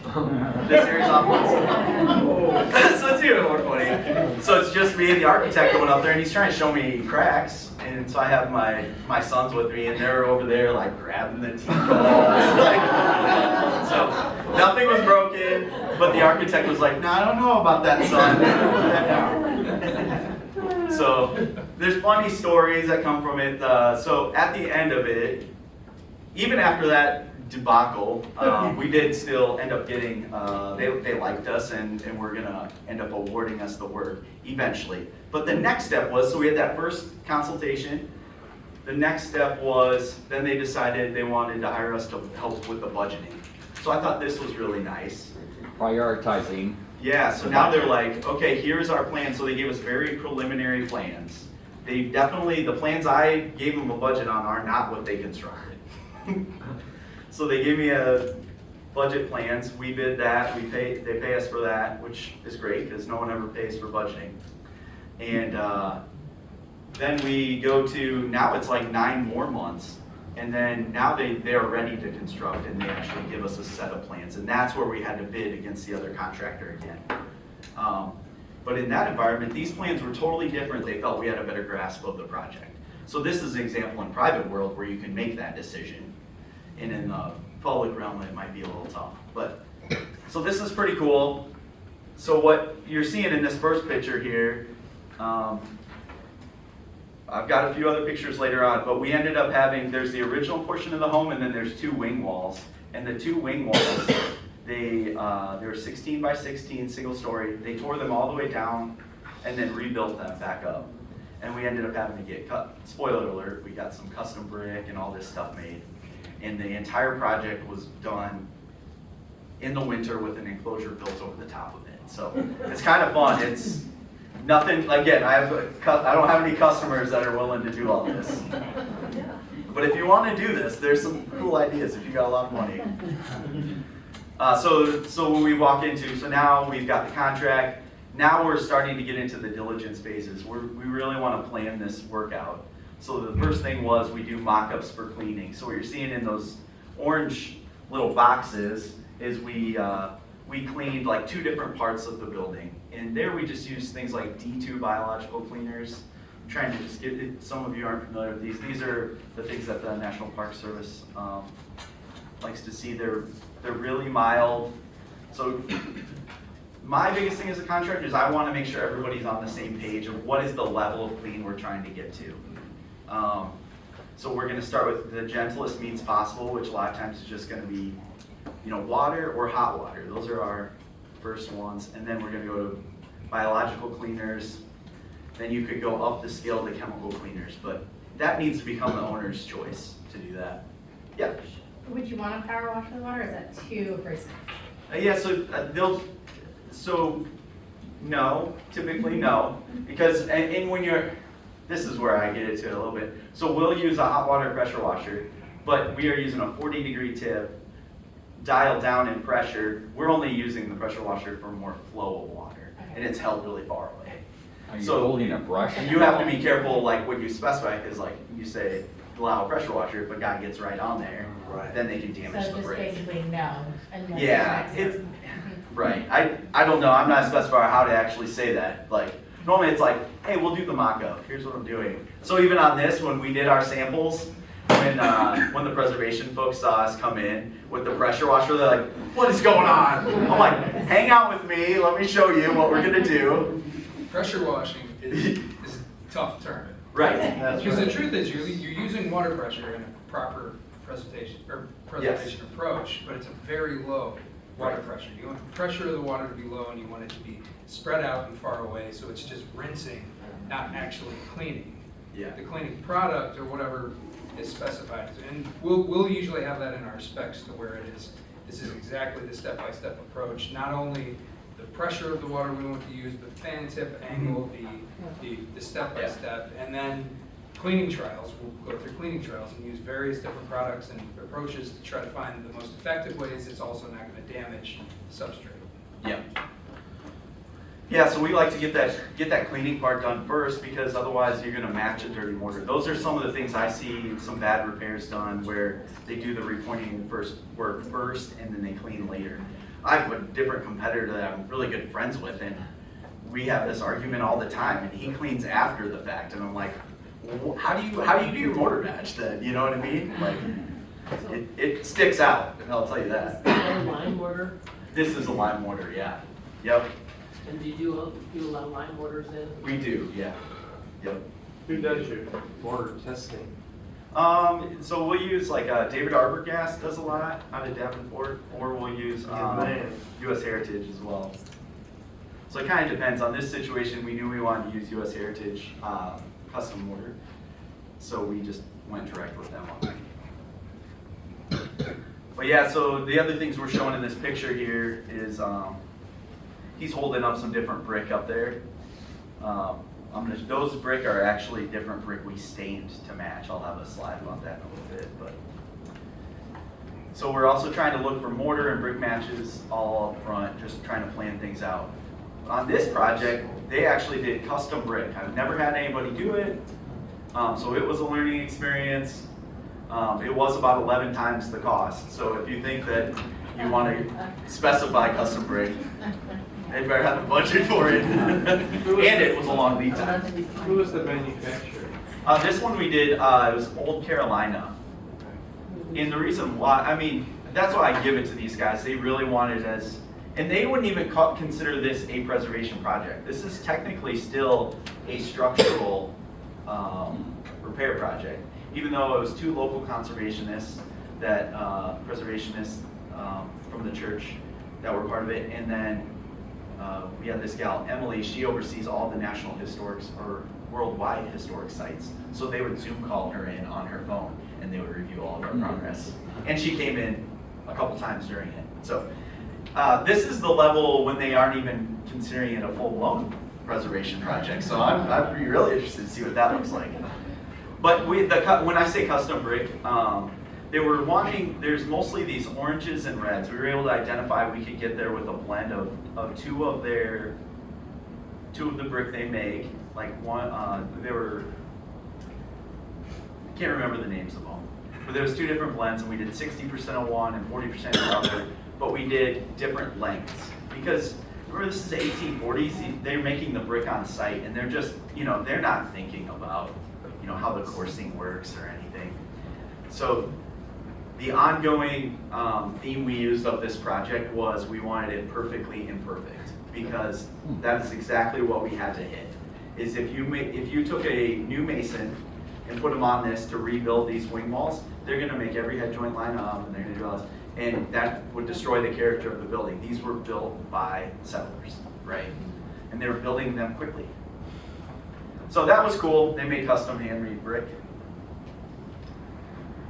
This area's off limits to the public. So it's even more funny. So it's just me and the architect going up there, and he's trying to show me cracks, and so I have my sons with me, and they're over there like grabbing the teacups. So nothing was broken, but the architect was like, no, I don't know about that, son. So So there's funny stories that come from it. So at the end of it, even after that debacle, we did still end up getting, they liked us and we're gonna end up awarding us the work eventually. But the next step was, so we had that first consultation. The next step was, then they decided they wanted to hire us to help with the budgeting. So I thought this was really nice. Prioritizing. Yeah, so now they're like, okay, here's our plan. So they gave us very preliminary plans. They definitely, the plans I gave them a budget on are not what they constructed. So they gave me a budget plans, we bid that, they pay us for that, which is great because no one ever pays for budgeting. And then we go to, now it's like 9 more months. And then now they're ready to construct and they actually give us a set of plans. And that's where we had to bid against the other contractor again. But in that environment, these plans were totally different. They felt we had a better grasp of the project. So this is an example in private world where you can make that decision. And in the public realm, it might be a little tough. But so this is pretty cool. So what you're seeing in this first picture here, I've got a few other pictures later on, but we ended up having, there's the original portion of the home and then there's 2 wing walls. And the 2 wing walls, they were 16 by 16, single story. They tore them all the way down and then rebuilt them back up. And we ended up having to get spoiler alert, we got some custom brick and all this stuff made. And the entire project was done in the winter with an enclosure built over the top of it. So it's kind of fun. It's nothing, again, I don't have any customers that are willing to do all this. But if you want to do this, there's some cool ideas if you got a lot of money. So when we walk into, so now we've got the contract. Now we're starting to get into the diligence phases. We really want to plan this work out. So the first thing was we do mock-ups for cleaning. So what you're seeing in those orange little boxes is we cleaned like 2 different parts of the building. And there we just use things like D2 biological cleaners. I'm trying to just get it, some of you aren't familiar with these. These are the things that the National Park Service likes to see. They're really mild. So my biggest thing as a contractor is I want to make sure everybody's on the same page of what is the level of clean we're trying to get to. So we're going to start with the gentlest means possible, which a lot of times is just going to be, water or hot water. Those are our first ones. And then we're going to go to biological cleaners. Then you could go up the scale to chemical cleaners, but that needs to become the owner's choice to do that. Yeah. Would you want to power wash the water, or is that too personal? Yeah, so no, typically no, because and when you're, this is where I get into it a little bit. So we'll use a hot water pressure washer, but we are using a 40-degree tip, dialed down in pressure. We're only using the pressure washer for more flow of water, and it's held really far away. Are you So holding a brush? you have to be careful, like what you specify, because like you say, allow a pressure washer. If a guy gets right on there, Right. then they can So damage the just brake. basically no. unless Yeah, it's it's, right. I don't know. I'm not specifying how to actually say that. Like, normally it's like, hey, we'll do the mock-up. Here's what I'm doing. So even on this, when we did our samples, when the preservation folks saw us come in with the pressure washer, they're like, what is going on? I'm like, hang out with me. Let me show you what we're going to do. Pressure washing is a tough term. Right. That's Because right. the truth is, you're using water pressure in a proper preservation approach, but it's a very low water Right. pressure. You want the pressure of the water to be low, and you want it to be spread out and far away, so it's just rinsing, not actually cleaning. Yeah. The cleaning product or whatever is specified, and we'll usually have that in our specs to where it is. This is exactly the step-by-step approach. Not only the pressure of the water we want to use, but the fan tip angle, the step-by-step, and then cleaning trials. We'll go through cleaning trials and use various different products and approaches to try to find the most effective ways. It's also not going to damage the substrate. Yeah. Yeah, so we like to get that cleaning part done first, because otherwise you're gonna match a dirty mortar. Those are some of the things I see some bad repairs done where they do the repointing work first and then they clean later. I have a different competitor that I'm really good friends with, and we have this argument all the time, and he cleans after the fact, and I'm like, how do you do your mortar match then? You know what I mean? Like, it sticks out, I'll tell you that. Is that a lime mortar? This is a lime mortar, yeah. Yep. And do you do a lot of lime mortars in? We do, yeah. Yep. Who does your mortar testing? So we'll use like David Arbogast does a lot out of Davenport, or we'll use U.S. Heritage as well. So it kind of depends. On this situation, we knew we wanted to use U.S. Heritage custom mortar, so we just went direct with them on that. But yeah, so the other things we're showing in this picture here is he's holding up some different brick up there. Those brick are actually different brick we stained to match. I'll have a slide about that in a little bit. But so we're also trying to look for mortar and brick matches all up front, just trying to plan things out. On this project, they actually did custom brick. I've never had anybody do it, so it was a learning experience. It was about 11 times the cost. So if you think that you want to specify custom brick, they better have a budget for it. And it was a long lead time. Who was the manufacturer? This one we did, it was Old Carolina. And the reason why, I mean, that's why I give it to these guys. They really wanted us, and they wouldn't even consider this a preservation project. This is technically still a structural repair project, even though it was two local conservationists, that preservationists from the church that were part of it, and then we had this gal, Emily, she oversees all the national historic or worldwide historic sites. So they would Zoom call her in on her phone and they would review all of our progress. And she came in a couple times during it. So this is the level when they aren't even considering it a full-blown preservation project. So I'd be really interested to see what that looks like. But when I say custom brick, they were wanting, there's mostly these oranges and reds. We were able to identify we could get there with a blend of two of the brick they make. Like one, they were, I can't remember the names of them. But there was two different blends, and we did 60% of one and 40% of the other. But we did different lengths. Because remember, this is the 1840s, they're making the brick on site, and they're just, they're not thinking about, how the coursing works or anything. So the ongoing theme we used of this project was we wanted it perfectly imperfect, because that is exactly what we had to hit. Is if you took a new mason and put them on this to rebuild these wing walls, they're going to make every head joint line up, and they're going to do all this, and that would destroy the character of the building. These were built by settlers, right? And they were building them quickly. So that was cool. They made custom handmade brick.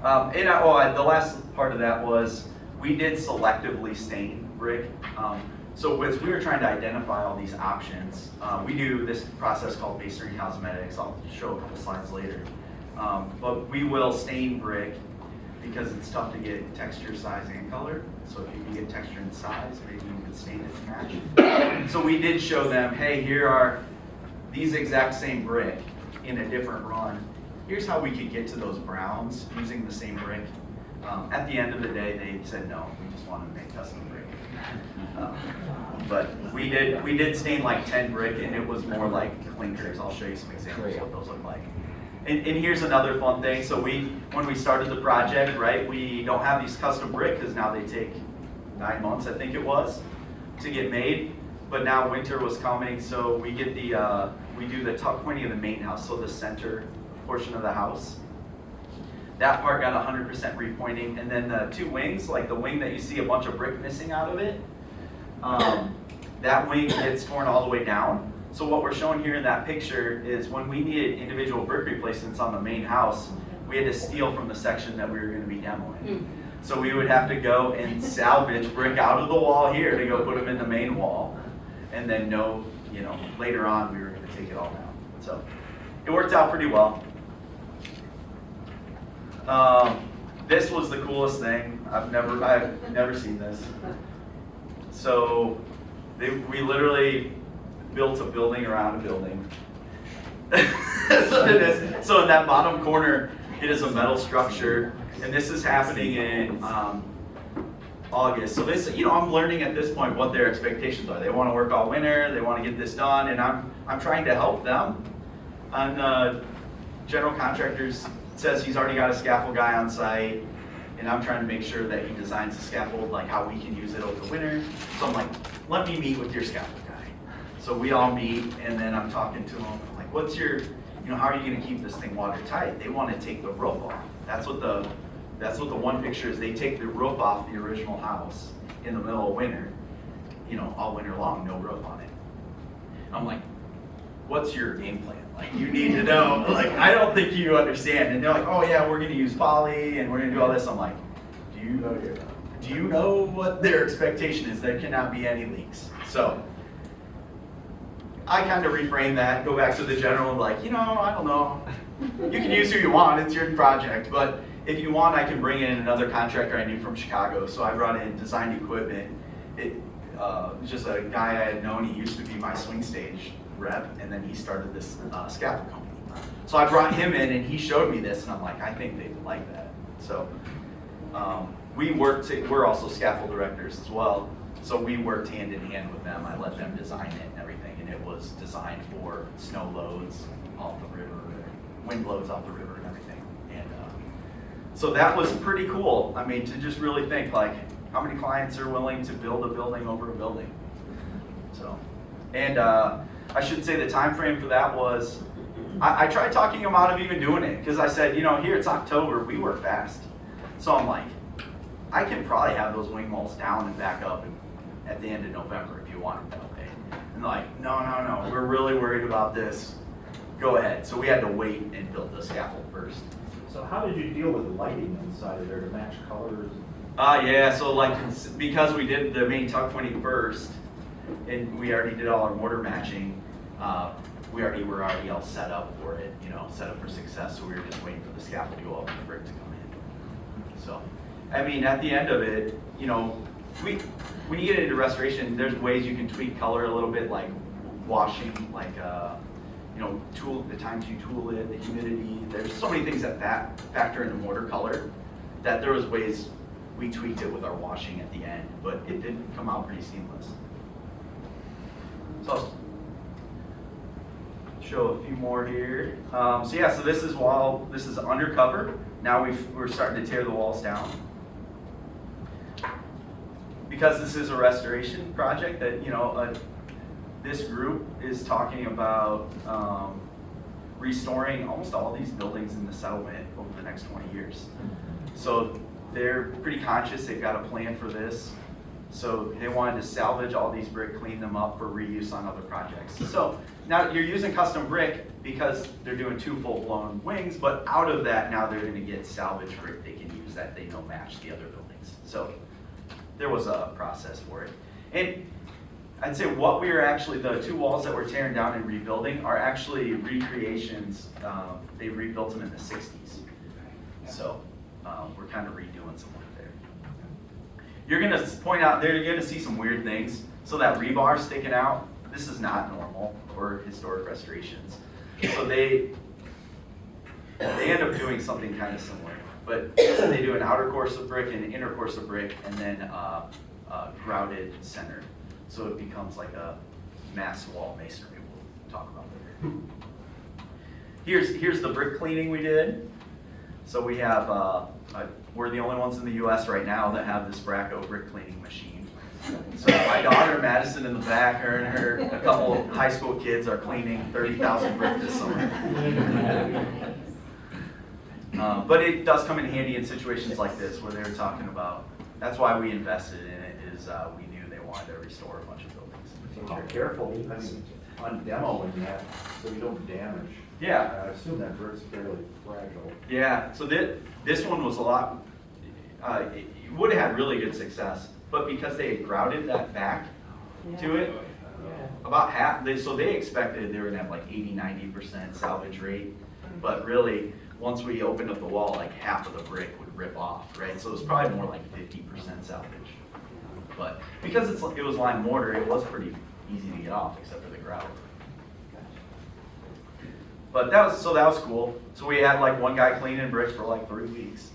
The last part of that was we did selectively stain brick. So as we were trying to identify all these options, we do this process called Masonry cosmetics. I'll show a couple slides later. But we will stain brick because it's tough to get texture, size, and color. So if you can get texture and size, maybe you can stain it to match. So we did show them, hey, here are these exact same brick in a different run. Here's how we could get to those browns using the same brick. At the end of the day, they said no, we just wanted to make custom brick. But we did stain like 10 brick, and it was more like clinkers. I'll show you some examples of what those look like. And here's another fun thing. So when we started the project, right, we don't have these custom brick because now they take 9 months, I think it was, to get made. But now winter was coming, so we get we do the tuck pointing of the main house, so the center portion of the house. That part got 100% repointing, and then the two wings, like the wing that you see a bunch of brick missing out of it, that wing gets torn all the way down. So what we're showing here in that picture is when we needed individual brick replacements on the main house, we had to steal from the section that we were going to be demoing. So we would have to go and salvage brick out of the wall here to go put them in the main wall, and then later on we were going to take it all down. So it worked out pretty well. This was the coolest thing. I've never seen this. So we literally built a building around a building. That's what it is. So in that bottom corner, it is a metal structure, and this is happening in August. So this, I'm learning at this point what their expectations are. They want to work all winter. They want to get this done, and I'm trying to help them. And general contractors says he's already got a scaffold guy on site, and I'm trying to make sure that he designs the scaffold like how we can use it over the winter. So I'm like, let me meet with your scaffold guy. So we all meet, and then I'm talking to him, I'm like, what's your you know, how are you gonna keep this thing watertight? They wanna take the roof off. That's what the one picture is. They take the roof off the original house in the middle of winter, you know, all winter long, no roof on it. I'm like, what's your game plan? Like, you need to know, like, I don't think you understand. And they're like, oh yeah, we're gonna use poly and we're gonna do all this. I'm like, do you know what their expectation is? There cannot be any leaks. So I kind of reframe that, go back to the general, like, you know, I don't know. You can use who you want, it's your project, but if you want, I can bring in another contractor I knew from Chicago. So I brought in Design Equipment. It just a guy I had known. He used to be my swing stage rep, and then he started this scaffold company. So I brought him in, and he showed me this, and I'm like, I think they would like that. So we're also scaffold directors as well. So we worked hand in hand with them. I let them design it and everything, and it was designed for snow loads off the river, wind loads off the river and everything. And so that was pretty cool. I mean, to just really think, like, how many clients are willing to build a building over a building? So, and I should say the time frame for that was, I tried talking them out of even doing it, because I said, you know, here it's October, we work fast. So I'm like, I can probably have those wing walls down and back up at the end of November if you want it that way. And they're like, no, we're really worried about this. Go ahead. So we had to wait and build the scaffold first. So how did you deal with the lighting inside of there to match colors? Yeah, so like, because we did the main tuck pointing first, and we already did all our mortar matching, we were already all set up for it, you know, set up for success, so we were just waiting for the scaffold to go up and the brick to come in. So, I mean, at the end of it, you know, when you get into restoration, there's ways you can tweak color a little bit, like washing, like, you know, the times you tool it, the humidity. There's so many things that factor into mortar color that there was ways we tweaked it with our washing at the end, but it did come out pretty seamless. So I'll show a few more here. So yeah, so this is undercover. Now we're starting to tear the walls down. Because this is a restoration project that, you know, this group is talking about restoring almost all these buildings in the settlement over the next 20 years. So they're pretty conscious, they've got a plan for this. So they wanted to salvage all these brick, clean them up for reuse on other projects. So now you're using custom brick because they're doing 2 full-blown wings, but out of that now they're gonna get salvage brick they can use that they know match the other buildings. So there was a process for it. And I'd say what we are actually, the 2 walls that we're tearing down and rebuilding are actually recreations. They rebuilt them in the 60s. So we're kind of redoing some work there. You're gonna point out there, you're gonna see some weird things. So that rebar sticking out, this is not normal for historic restorations. So they end up doing something kind of similar. But they do an outer course of brick and an inner course of brick, and then a grouted center. So it becomes like a mass wall masonry we'll talk about later. Here's the brick cleaning we did. So we have, we're the only ones in the US right now that have this Bracco brick cleaning machine. So my daughter Madison in the back, her and a couple of high school kids are cleaning 30,000 brick this summer. But it does come in handy in situations like this where they were talking about, that's why we invested in it, is we knew they wanted to restore a bunch of buildings. So how careful, I mean, on demo when you have, so you don't damage. Yeah. I assume that brick's fairly fragile. Yeah, so this one was a lot, it would have had really good success, but because they had grouted that back to it, about half, so they expected they were gonna have like 80–90% salvage rate, but really, once we opened up the wall, like half of the brick would rip off, right? So it was probably more like 50% salvage. But because it was lime mortar, it was pretty easy to get off, except for the grout. But that was cool. So we had like one guy cleaning bricks for like 3 weeks.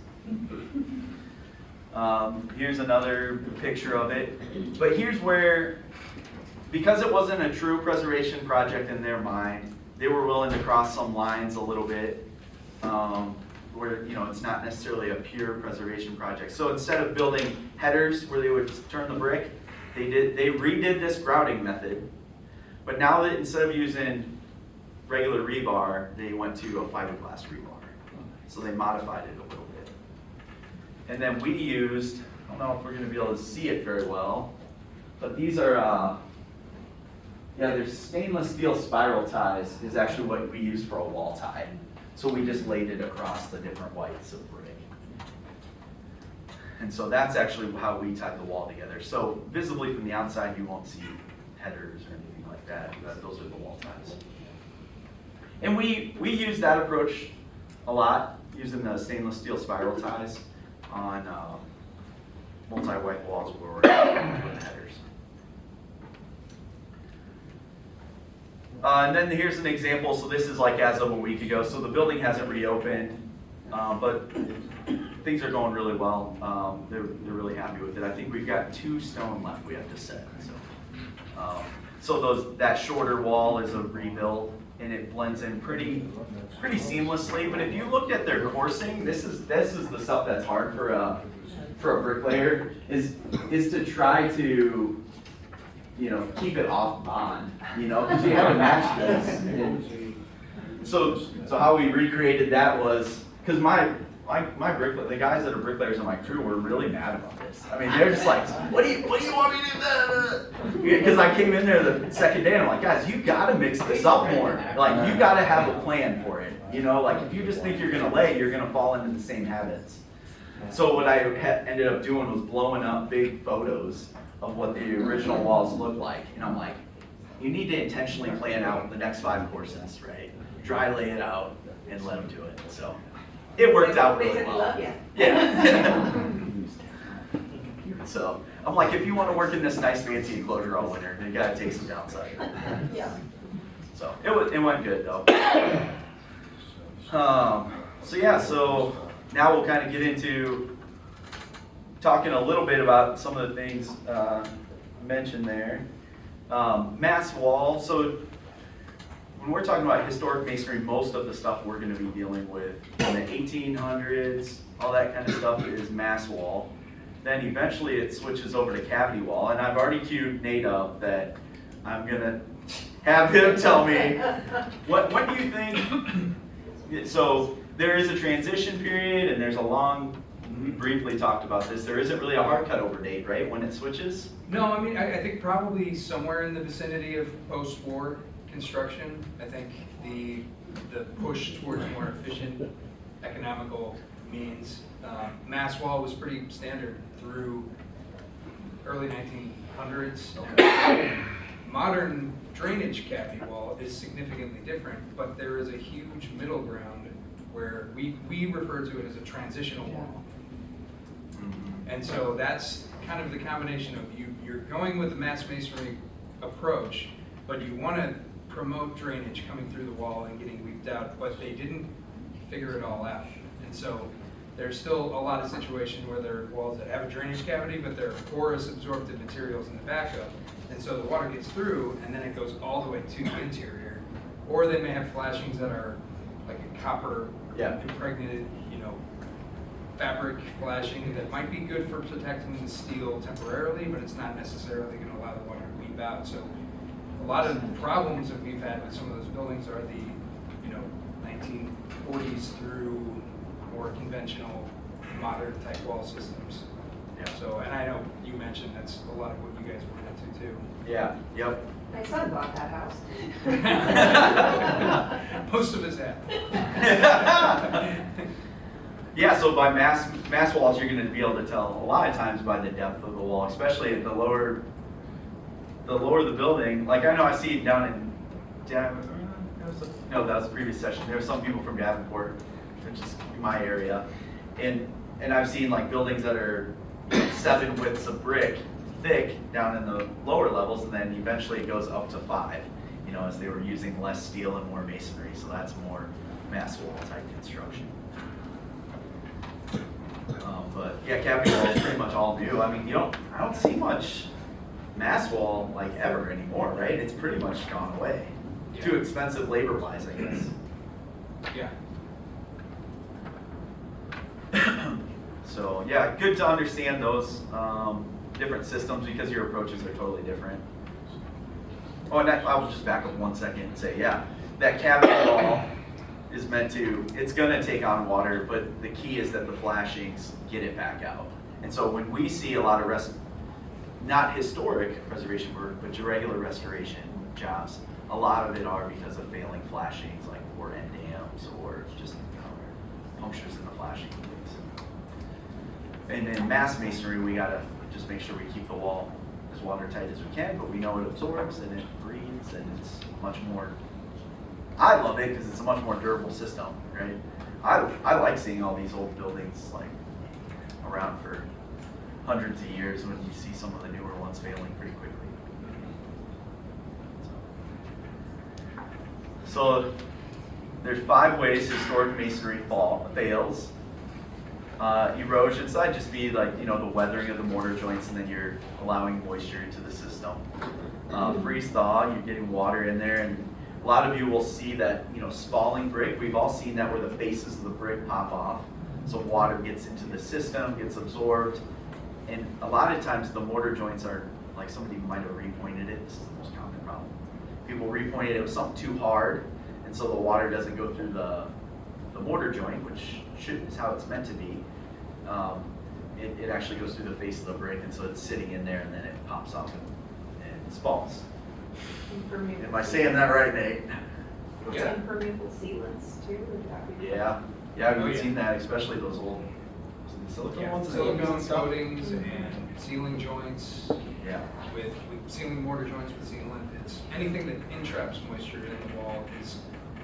Here's another picture of it. But here's where, because it wasn't a true preservation project in their mind, they were willing to cross some lines a little bit, where, you know, it's not necessarily a pure preservation project. So instead of building headers where they would turn the brick, they redid this grouting method. But now that instead of using regular rebar, they went to a fiberglass rebar. So they modified it a little bit. And then we used, I don't know if we're going to be able to see it very well, but these are, they're stainless steel spiral ties is actually what we use for a wall tie. So we just laid it across the different whites of brick. And so that's actually how we tied the wall together. So visibly from the outside, you won't see headers or anything like that. Those are the wall ties. And we use that approach a lot, using the stainless steel spiral ties on multi-white walls where we're doing headers. And then here's an example. So this is like as of a week ago. So the building hasn't reopened, but things are going really well. They're really happy with it. I think we've got 2 stone left we have to set. So that shorter wall is a rebuild, and it blends in pretty seamlessly. But if you looked at their coursing, this is the stuff that's hard for a bricklayer is to try to keep it off bond, because you have to match this. And so how we recreated that was because my bricklayer, the guys that are bricklayers on my crew were really mad about this. I mean, they're just like, what do you want me to do? Because I came in there the second day and I'm like, guys, you gotta mix this up more. Like, you gotta have a plan for it. Like if you just think you're gonna lay, you're gonna fall into the same habits. So what I ended up doing was blowing up big photos of what the original walls look like. And I'm like, you need to intentionally plan out the next 5 courses, right? Dry lay it out and let them do it. So it worked out really well. Love you. Yeah. So I'm like, if you want to work in this nice fancy enclosure all winter, then you gotta take some downside. Yeah. So it went good though. So now we'll kind of get into talking a little bit about some of the things mentioned there. Mass wall. So when we're talking about historic masonry, most of the stuff we're going to be dealing with in the 1800s, all that kind of stuff is mass wall. Then eventually it switches over to cavity wall. And I've already queued Nate up that I'm going to have him tell me, what do you think? So there is a transition period and there's a long, we briefly talked about this, there isn't really a hard cutover date, right, when it switches? No, I mean, I think probably somewhere in the vicinity of post-war construction. I think the push towards more efficient economical means. Mass wall was pretty standard through early 1900s. Modern drainage cavity wall is significantly different, but there is a huge middle ground where we refer to it as a transitional wall. And so that's kind of the combination of you're going with the mass masonry approach, but you want to promote drainage coming through the wall and getting weaved out, but they didn't figure it all out. And so there's still a lot of situations where there are walls that have a drainage cavity, but there are porous absorptive materials in the backup. And so the water gets through and then it goes all the way to the interior. Or they may have flashings that are like a copper impregnated, fabric flashing that might be good for protecting the steel temporarily, but it's not necessarily going to allow the water to weep out. So a lot of the problems that we've had with some of those buildings are the 1940s through more conventional modern type wall systems. Yeah. So, and I know you mentioned that's a lot of what you guys were into too. Yeah, yep. My son bought that house. Most of us have. Yeah, so by mass walls, you're going to be able to tell a lot of times by the depth of the wall, especially at the lower the building. Like I know I see it down in no, that was the previous session. There were some people from Davenport, which is my area, and I've seen like buildings that are 7 widths of brick thick down in the lower levels, and then eventually it goes up to 5. As they were using less steel and more masonry, so that's more mass wall type construction. But yeah, cavity wall is pretty much all new. I mean, I don't see much mass wall like ever anymore, right? It's pretty much gone away. Yeah. Too expensive labor-wise, I guess. Yeah. So yeah, good to understand those different systems because your approaches are totally different. Oh, and I will just back up 1 second and say, yeah, that cavity wall is meant to, it's gonna take on water, but the key is that the flashings get it back out. And so when we see a lot of not historic preservation work, but regular restoration jobs, a lot of it are because of failing flashings, like or end dams or just punctures in the flashing things. And in mass masonry, we gotta just make sure we keep the wall as watertight as we can, but we know it absorbs and it breathes and it's much more, I love it because it's a much more durable system, right? I like seeing all these old buildings like around for hundreds of years when you see some of the newer ones failing pretty quickly. So there's 5 ways historic masonry fails. Erosion, so that'd just be like, the weathering of the mortar joints and then you're allowing moisture into the system. Freeze thaw, you're getting water in there, and a lot of you will see that, spalling brick, we've all seen that where the faces of the brick pop off. So water gets into the system, gets absorbed, and a lot of times the mortar joints are, like somebody might have repointed it, this is the most common problem. People repointed it with something too hard, and so the water doesn't go through the mortar joint, which is how it's meant to be. It actually goes through the face of the brick, and so it's sitting in there, and then it pops up and spalls. Impermeable. Am I saying that right, Nate? What's Yeah. that? Impermeable sealants too, would that be? Yeah, we've seen that, especially those old silicone ones. Silicone coatings and sealing joints Yeah. with sealing mortar joints with sealant. It's anything that entraps moisture in the wall is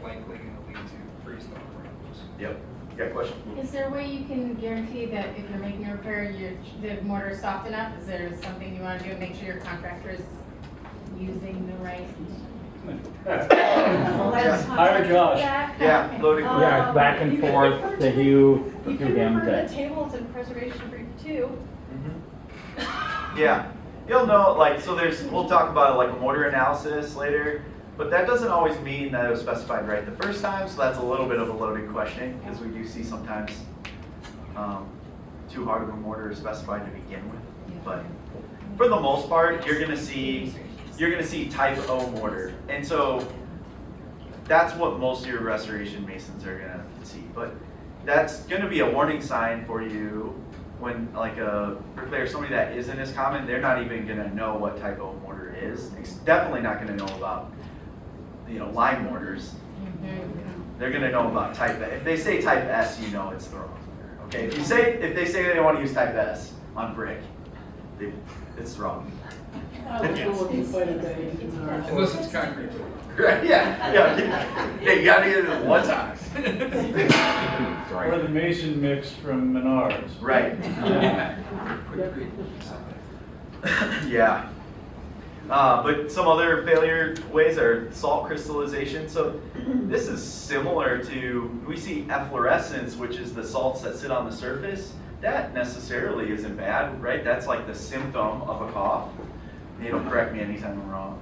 likely going to lead to freeze thaw problems. Yep. You got a question? Is there a way you can guarantee that if you're making a repair, the mortar is soft enough? Is there something you want to do to make sure your contractor is using the right? Hire Josh. Yeah, loading. Yeah, back and forth to you You to can him refer to to. the tables in preservation brief too. Yeah, you'll know, so we'll talk about like a mortar analysis later, but that doesn't always mean that it was specified right the first time, so that's a little bit of a loaded question, because we do see sometimes too hard of a mortar is specified to begin with, but for the most part, you're gonna see type O mortar, and so that's what most of your restoration masons are gonna see, but that's gonna be a warning sign for you when like a bricklayer, somebody that isn't as common, they're not even gonna know what type O mortar is. It's definitely not gonna know about, lime mortars. They're gonna know about type S. If they say type S, you know it's the wrong mortar. Okay, if they say they want to use type S on brick, it's wrong. Unless it's concrete. Right? Yeah. You gotta get it one time. Or the mason mix from Menards. Right. Yeah. But some other failure ways are salt crystallization. So this is similar to, we see efflorescence, which is the salts that sit on the surface. That necessarily isn't bad, right? That's like the symptom of a cough. Correct me anytime I'm wrong.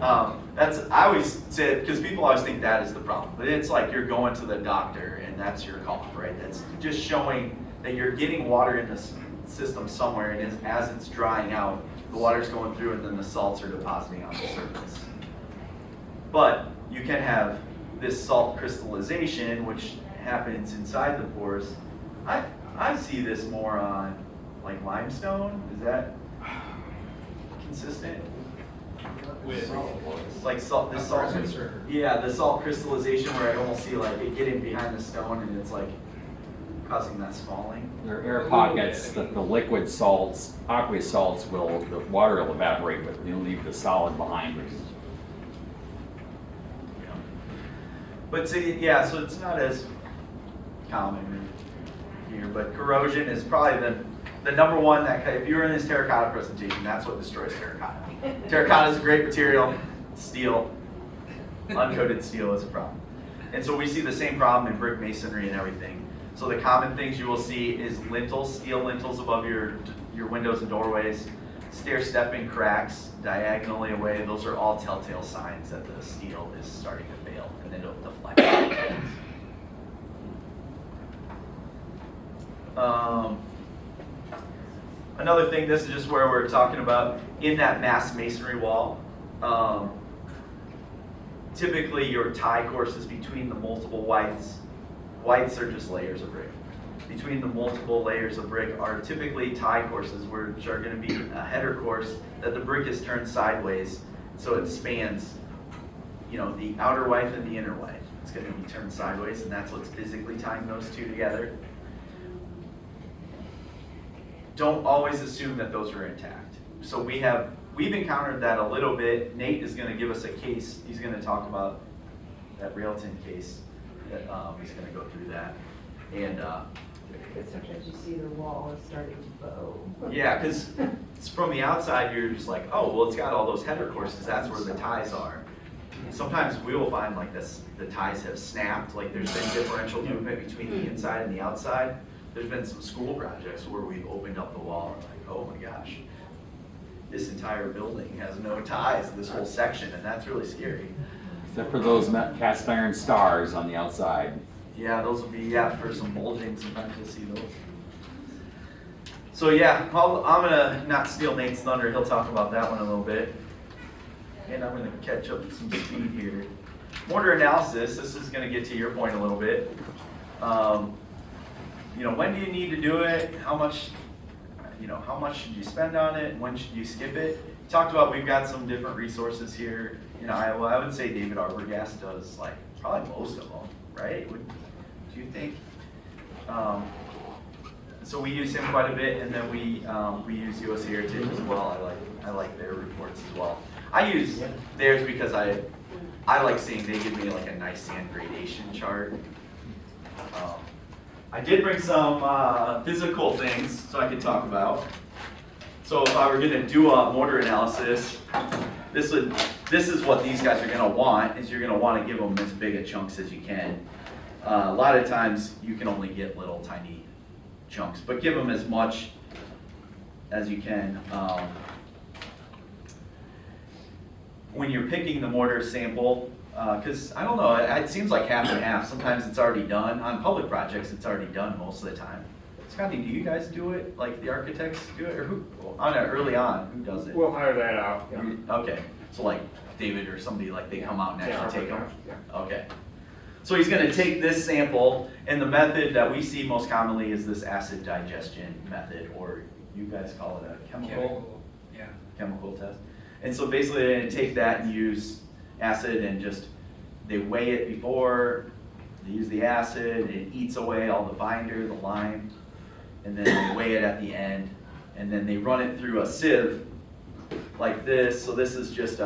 I always say it because people always think that is the problem, but it's like you're going to the doctor and that's your cough, right? That's just showing that you're getting water in the system somewhere, and as it's drying out, the water's going through and then the salts are depositing on the surface. But you can have this salt crystallization, which happens inside the pores. I see this more on like limestone. Is that consistent? With Like salt, this salt, yeah, the salt crystallization where I almost see like it getting behind the stone and it's like causing that spalling. There are air pockets that the liquid salts, aqueous salts the water will evaporate, but you'll leave the solid behind. Yeah. But see, yeah, so it's not as common here, but corrosion is probably the number one that, if you were in this terracotta presentation, that's what destroys terracotta. Terracotta is a great material, steel, uncoated steel is a problem. And so we see the same problem in brick masonry and everything. So the common things you will see is lintels, steel lintels above your windows and doorways, stair-stepping cracks diagonally away. Those are all telltale signs that the steel is starting to fail, and then it'll deflect. Another thing, this is just where we're talking about in that mass masonry wall. typically your tie courses between the multiple whites. Whites are just layers of brick. Between the multiple layers of brick are typically tie courses, which are going to be a header course that the brick is turned sideways, so it spans, you know, the outer white and the inner white. It's going to be turned sideways, and that's what's physically tying those two together. Don't always assume that those are intact. So we've encountered that a little bit. Nate is going to give us a case. He's going to talk about that Railton case. He's going to go through that. And But sometimes you see the wall is starting to bow. yeah, because from the outside, you're just like, oh, well, it's got all those header courses. That's where the ties are. Sometimes we will find like this, the ties have snapped, like there's been differential movement between the inside and the outside. There's been some school projects where we've opened up the wall and like, oh my gosh, this entire building has no ties, this whole section, and that's really scary. Except for those cast iron stars on the outside. Yeah, those will be, yeah, for some bulging, sometimes you'll see those. So yeah, I'm gonna not steal Nate's thunder, he'll talk about that one a little bit. And I'm gonna catch up with some speed here. Mortar analysis, this is gonna get to your point a little bit. You know, when do you need to do it? How much should you spend on it? When should you skip it? We talked about we've got some different resources here in Iowa. I would say David Arborgast does like probably most of them, right? Do you think? So we use him quite a bit, and then we use US Heritage as well. I like their reports as well. I use theirs because I like seeing they give me like a nice sand gradation chart. I did bring some physical things so I could talk about. So if I were going to do a mortar analysis, this is what these guys are going to want, is you're going to want to give them as big a chunks as you can. A lot of times you can only get little tiny chunks, but give them as much as you can. When you're picking the mortar sample, because I don't know, it seems like half and half. Sometimes it's already done. On public projects, it's already done most of the time. Scotty, do you guys do it? Like the architects do it, or who? Early on, who does it? We'll hire that out. Yeah. Okay, so like David or somebody, like they come out and actually take them. Yeah. Okay. So he's going to take this sample, and the method that we see most commonly is this acid digestion method, or you guys call it a chemical test. And so basically they're going to take that and use acid and just, they weigh it before, they use the acid, it eats away all the binder, the lime, and then they weigh it at the end, and then they run it through a sieve like this. So this is just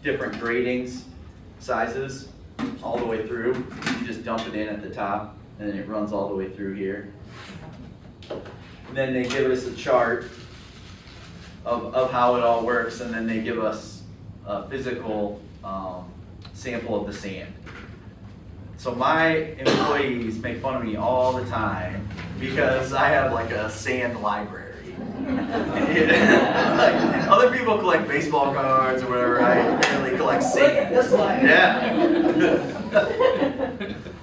different gratings, sizes, all the way through. You just dump it in at the top, and then it runs all the way through here. And then they give us a chart of how it all works, and then they give us a physical sample of the sand. So my employees make fun of me all the time because I have like a sand library. Like, other people collect baseball cards or whatever, I really collect sand. This one. Yeah.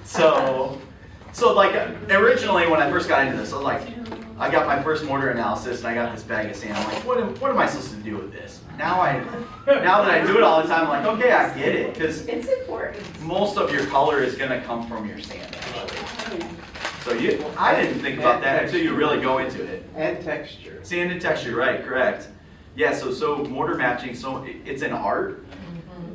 So like originally when I first got into this, I was like, I got my first mortar analysis and I got this bag of sand. I'm like, what am I supposed to do with this? Now that I do it all the time, I'm like, okay, I get it, because It's important. most of your color is going to come from your sand, actually. So I didn't think about that until you really go into it. And texture. Sand and texture, right? Correct. Yeah. So mortar matching. So it's an art,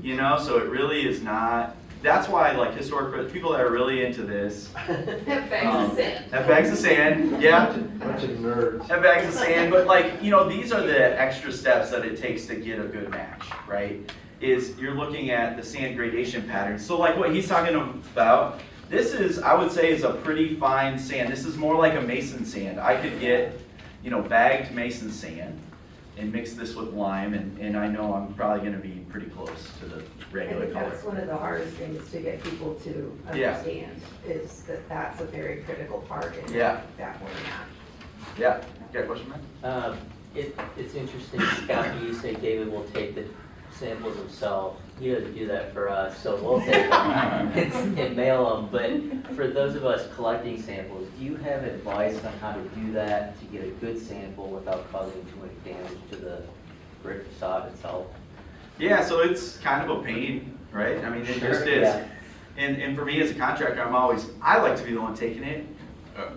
you know. So it really is not. That's why, like, historic people that are really into this Have bags of sand. have bags of sand. Yeah. Bunch of nerds. Have bags of sand, but like, you know, these are the extra steps that it takes to get a good match, right? Is you're looking at the sand gradation pattern. So like what he's talking about, this is, I would say, is a pretty fine sand. This is more like a mason sand. I could get, you know, bagged mason sand and mix this with lime, and I know I'm probably going to be pretty close to the I regular think color. that's one of the hardest things to get people to Yeah. understand, is that that's a very critical part in Yeah. that one match. Yeah. You got a question, man? It's interesting, Scott, you say David will take the samples himself. He doesn't do that for us, so we'll take them and mail them. But for those of us collecting samples, do you have advice on how to do that to get a good sample without causing too much damage to the brick facade itself? Yeah, so it's kind of a pain right? I mean, it Sure, just is. yeah. And for me as a contractor, I like to be the one taking it,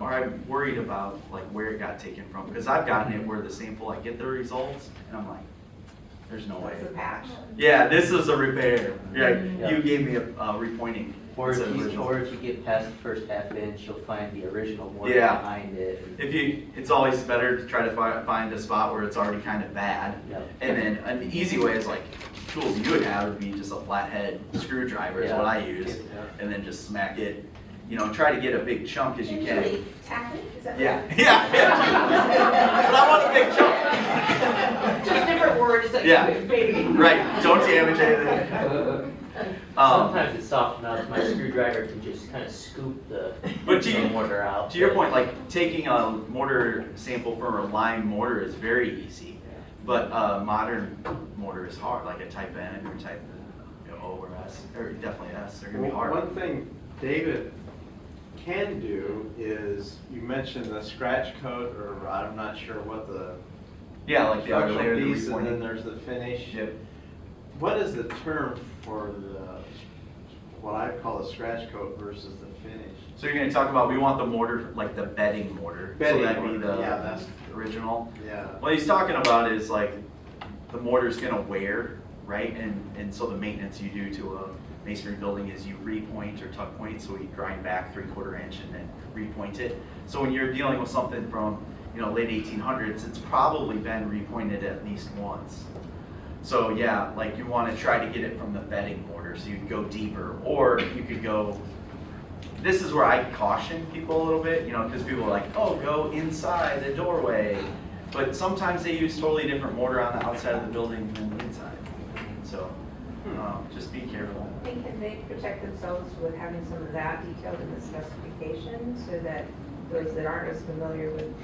or I'm worried about like where it got taken from, because I've gotten it where the sample, I get the results, and I'm like, there's no way. It's a patch. Yeah, this is a repair. Yeah, Yeah. you gave me a repointing. Or It's if an you, original. or if you get past the first half inch, you'll find the original mortar Yeah. behind it. It's always better to try to find a spot where it's already kind of bad. Yep. And then an easy way is like, tools you would have would be just a flathead screwdriver is Yeah. what I use. Yeah. And then just smack it, try to get a big chunk as you can. Usually tack it, is that? Yeah, yeah. But I want a big chunk. Just different words that Yeah. maybe. Right, don't damage anything. Sometimes it's soft enough, my screwdriver can just kind of scoop the But the mortar out. To your point, like taking a mortar sample from a lime mortar is very easy, but a modern mortar is hard, like a type N or type O or S, or definitely S, they're gonna be hard. One thing David can do is, you mentioned the scratch coat, or I'm not sure what the Yeah, like the outer layer, structural the piece, and then repointing. there's the finish. Yep. What is the term for what I call a scratch coat versus the finish? So you're gonna talk about, we want the mortar, like the bedding mortar. Bedding So that'd be mortar, the yeah, that's- original. Yeah. What he's talking about is like, the mortar's gonna wear, right? And so the maintenance you do to a masonry building is you repoint or tuck point, so we grind back 3/4 inch and then repoint it. So when you're dealing with something from, late 1800s, it's probably been repointed at least once. So yeah, like you wanna try to get it from the bedding mortar, so you can go deeper, or you could go, this is where I caution people a little bit, because people are like, oh, go inside the doorway. But sometimes they use totally different mortar on the outside of the building than the inside. So just be careful. And can they protect themselves with having some of that detailed in the specification so that those that aren't as familiar with?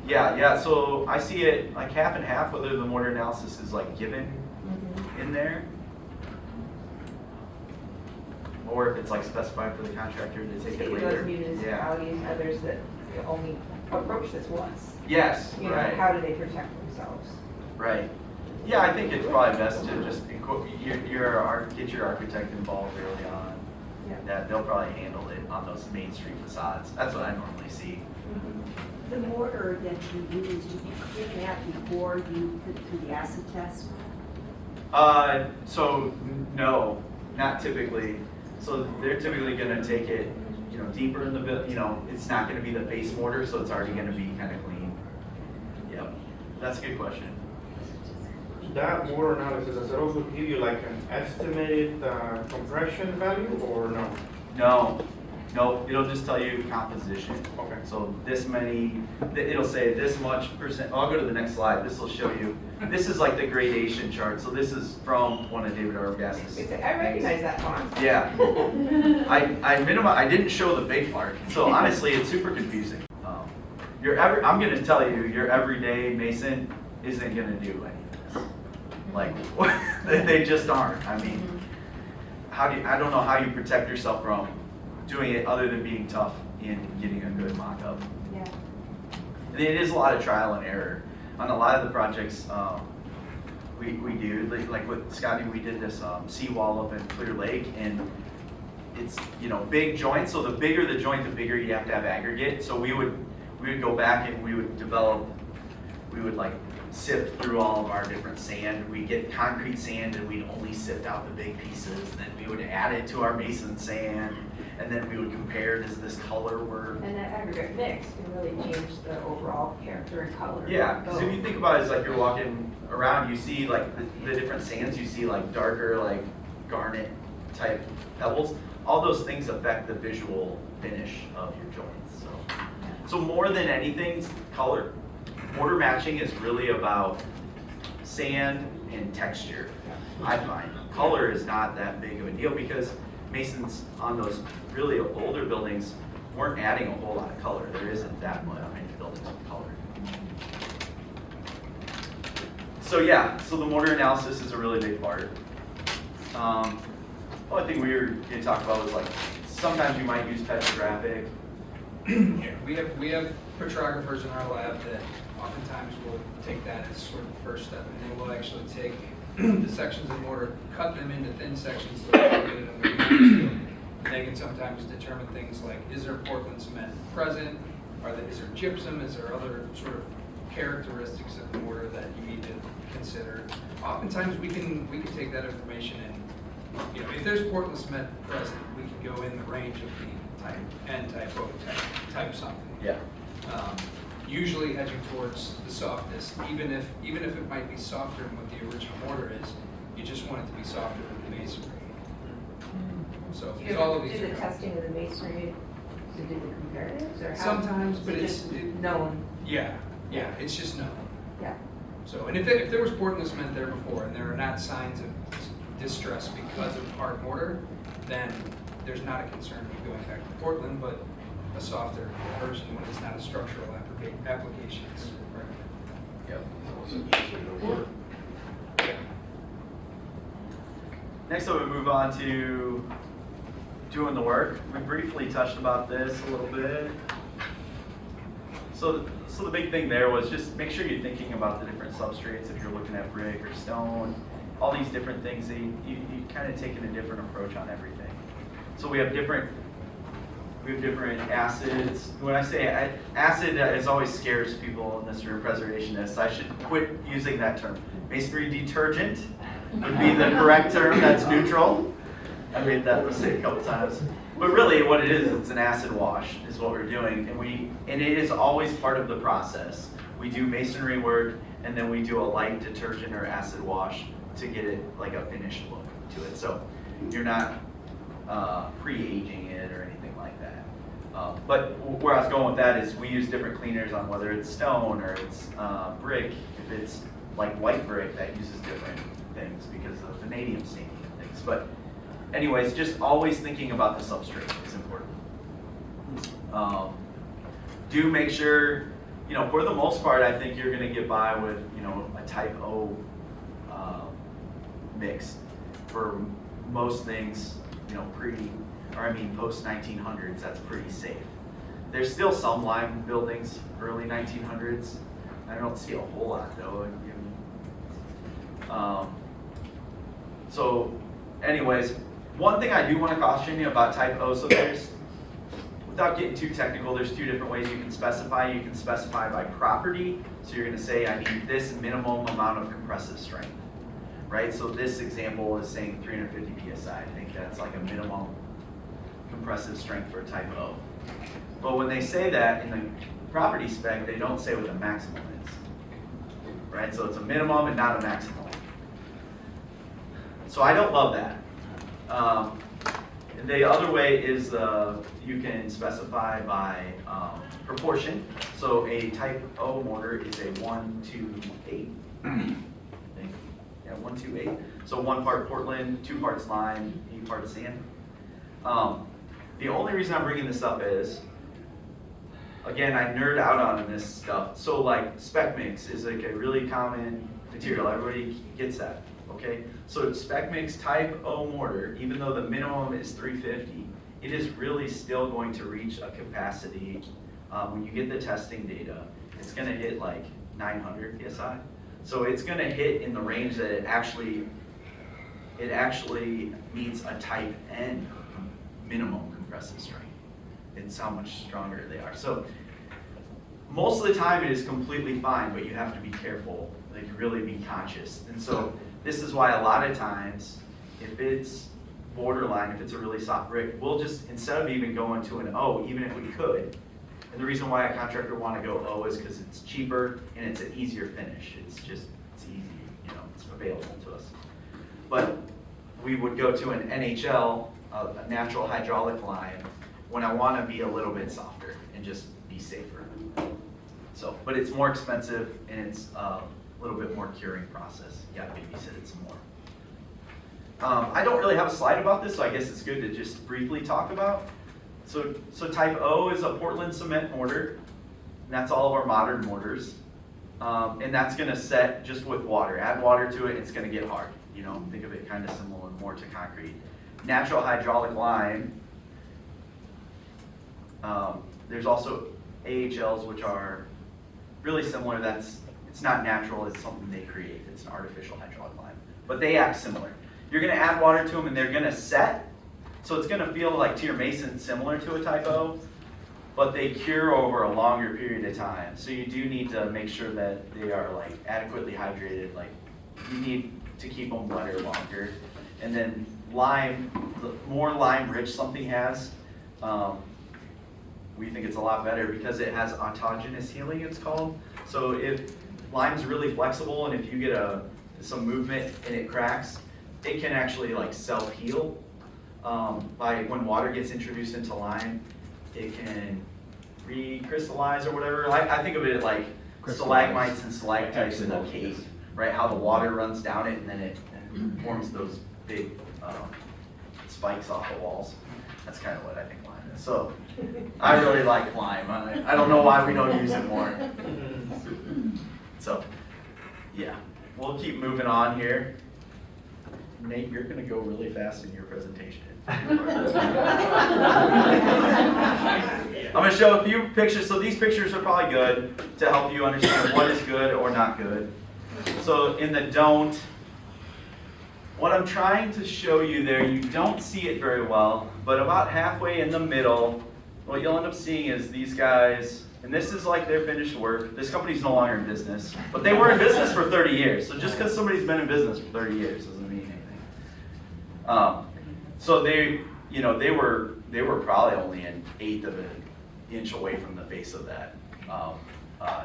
Yeah, so I see it like half and half, whether the mortar analysis is like given in there, or if it's like specified for the contractor to take it Maybe later. those municipalities, others that only approach this once. Yes, right. How do they protect themselves? Right. Yeah, I think it's probably best to just get your architect involved early on. Yeah. That they'll probably handle it on those Main Street facades. That's what I normally see. The mortar that you use, do you clean that before you put through the acid test? So no, not typically. So they're typically gonna take it, deeper in the bit. It's not gonna be the face mortar, so it's already gonna be kind of clean. Yep, that's a good question. That mortar analysis, does it also give you like an estimated compression value or no? No, it'll just tell you composition. Okay. So this many, it'll say this much percent. I'll go to the next slide. This will show you. This is like the gradation chart. So this is from one of David Arbogast's. I recognize that font. Yeah. I didn't show the big part. So honestly, it's super confusing. I'm going to tell you, your everyday mason isn't going to do any of this. Like, they just aren't. I mean, I don't know how you protect yourself from doing it other than being tough in getting a good mock-up. Yeah. And it is a lot of trial and error. On a lot of the projects we do, like with Scotty, we did this seawall up in Clear Lake, and it's big joints. So the bigger the joint, the bigger you have to have aggregate. So we would go back and we would like sift through all of our different sand. We'd get concrete sand and we'd only sift out the big pieces. Then we would add it to our mason sand, and then we would compare, does this color work? And that aggregate mix can really change the overall character and color. Yeah, because if you think about it, it's like you're walking around, you see like the different sands, you see like darker, like garnet type pebbles. All those things affect the visual finish of your joints. So more than anything, color. Mortar matching is really about sand and texture, I find. Color is not that big of a deal because masons on those really older buildings weren't adding a whole lot of color. There isn't that much many buildings with color. So yeah, so the mortar analysis is a really big part. One thing we were going to talk about was like, sometimes you might use petrographic. Yeah, we have petrographers in our lab that oftentimes will take that as sort of the first step, and then we'll actually take the sections of mortar, cut them into thin sections so they can get it under the microscope. And they can sometimes determine things like, is there Portland cement present? Is there gypsum? Is there other sort of characteristics of the mortar that you need to consider? Oftentimes we can take that information and, if there's Portland cement present, we can go in the range of the type N, type O, type something. Yeah. Usually hedging towards the softest, even if it might be softer than what the original mortar is, you just want it to be softer than the masonry. So Do you all of ever these do are the testing of the masonry to do the comparatives, or how? sometimes, but is it it's just known? yeah, it's just known. Yeah. So, and if there was Portland cement there before, and there are not signs of distress because of hard mortar, then there's not a concern with going back to Portland, but a softer version when it's not a structural application is recommended. Yep. Next up, we move on to doing the work. We briefly touched about this a little bit. So the big thing there was just make sure you're thinking about the different substrates if you're looking at brick or stone, all these different things. You kind of taking a different approach on everything. So we have different acids. When I say acid, it always scares people in this room, preservationists. I should quit using that term. Masonry detergent would be the correct term. That's neutral. I made that mistake a couple times. But really what it is, it's an acid wash is what we're doing. And it is always part of the process. We do masonry work and then we do a light detergent or acid wash to get it like a finished look to it. So you're not pre-aging it or anything like that. But where I was going with that is we use different cleaners on whether it's stone or it's brick. If it's like white brick, that uses different things because of vanadium staining and things. But anyways, just always thinking about the substrate is important. Do make sure, for the most part, I think you're going to get by with, a type O mix for most things, post 1900s, that's pretty safe. There's still some lime buildings, early 1900s. I don't see a whole lot though. So anyways, one thing I do want to caution you about type O, so without getting too technical, there's two different ways you can specify. You can specify by property. So you're going to say, I need this minimum amount of compressive strength, right? So this example is saying 350 PSI. I think that's like a minimum compressive strength for type O. But when they say that in the property spec, they don't say what the maximum is, right? So it's a minimum and not a maximum. So I don't love that. The other way is you can specify by proportion. So a type O mortar is a 1:8. Yeah, 1:8. So 1 part Portland, 2 parts lime, 8 parts sand. The only reason I'm bringing this up is, again, I nerd out on this stuff. So like spec mix is like a really common material. Everybody gets that. Okay, so spec mix type O mortar, even though the minimum is 350, it is really still going to reach a capacity. When you get the testing data, it's going to hit like 900 PSI. So it's going to hit in the range that it actually meets a type N minimum compressive strength. It's how much stronger they are. So most of the time it is completely fine, but you have to be careful, like really be conscious. And so this is why a lot of times, if it's borderline, if it's a really soft brick, we'll just, instead of even going to an O, even if we could, and the reason why a contractor would want to go O is because it's cheaper and it's an easier finish. It's easy, it's available to us. But we would go to an NHL, a natural hydraulic lime, when I want to be a little bit softer and just be safer. So, but it's more expensive and it's a little bit more curing process. You got to babysit it some more. I don't really have a slide about this, so I guess it's good to just briefly talk about. So type O is a Portland cement mortar, and that's all of our modern mortars. And that's going to set just with water. Add water to it, it's going to get hard. Think of it kind of similar more to concrete. Natural hydraulic lime. There's also AHLs, which are really similar. It's not natural, it's something they create. It's an artificial hydraulic lime. but they act similar. You're gonna add water to them and they're gonna set, so it's gonna feel like to your mason similar to a Type O, but they cure over a longer period of time. So you do need to make sure that they are like adequately hydrated. Like you need to keep them wetter longer. And then lime, the more lime rich something has, we think it's a lot better because it has autogenous healing, it's called. So if lime's really flexible and if you get some movement and it cracks, it can actually like self-heal. By when water gets introduced into lime, it can recrystallize or whatever. I think of it like stalagmites and stalactites in a cave, right? How the water runs down it and then it forms those big spikes off the walls. That's kind of what I think lime is. So I really like lime. I don't know why we don't use it more. So yeah, we'll keep moving on here. Nate, you're going to go really fast in your presentation. I'm going to show a few pictures. So these pictures are probably good to help you understand what is good or not good. So in the don't, what I'm trying to show you there, you don't see it very well, but about halfway in the middle, what you'll end up seeing is these guys, and this is like their finished work. This company's no longer in business, but they were in business for 30 years. So just because somebody's been in business for 30 years doesn't mean anything. So they were probably only an eighth of an inch away from the face of that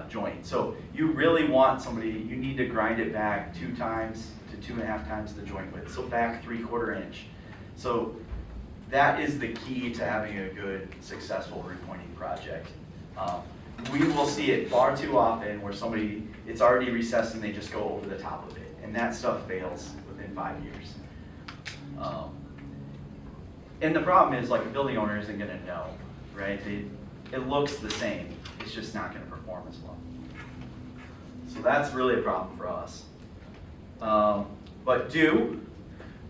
joint. So you really want somebody, you need to grind it back 2 times to 2.5 times the joint width. So back 3/4 inch. So that is the key to having a good, successful repointing project. We will see it far too often where somebody, it's already recessed and they just go over the top of it. And that stuff fails within 5 years. And the problem is, like, a building owner isn't going to know, right? It looks the same. It's just not going to perform as well. So that's really a problem for us. But do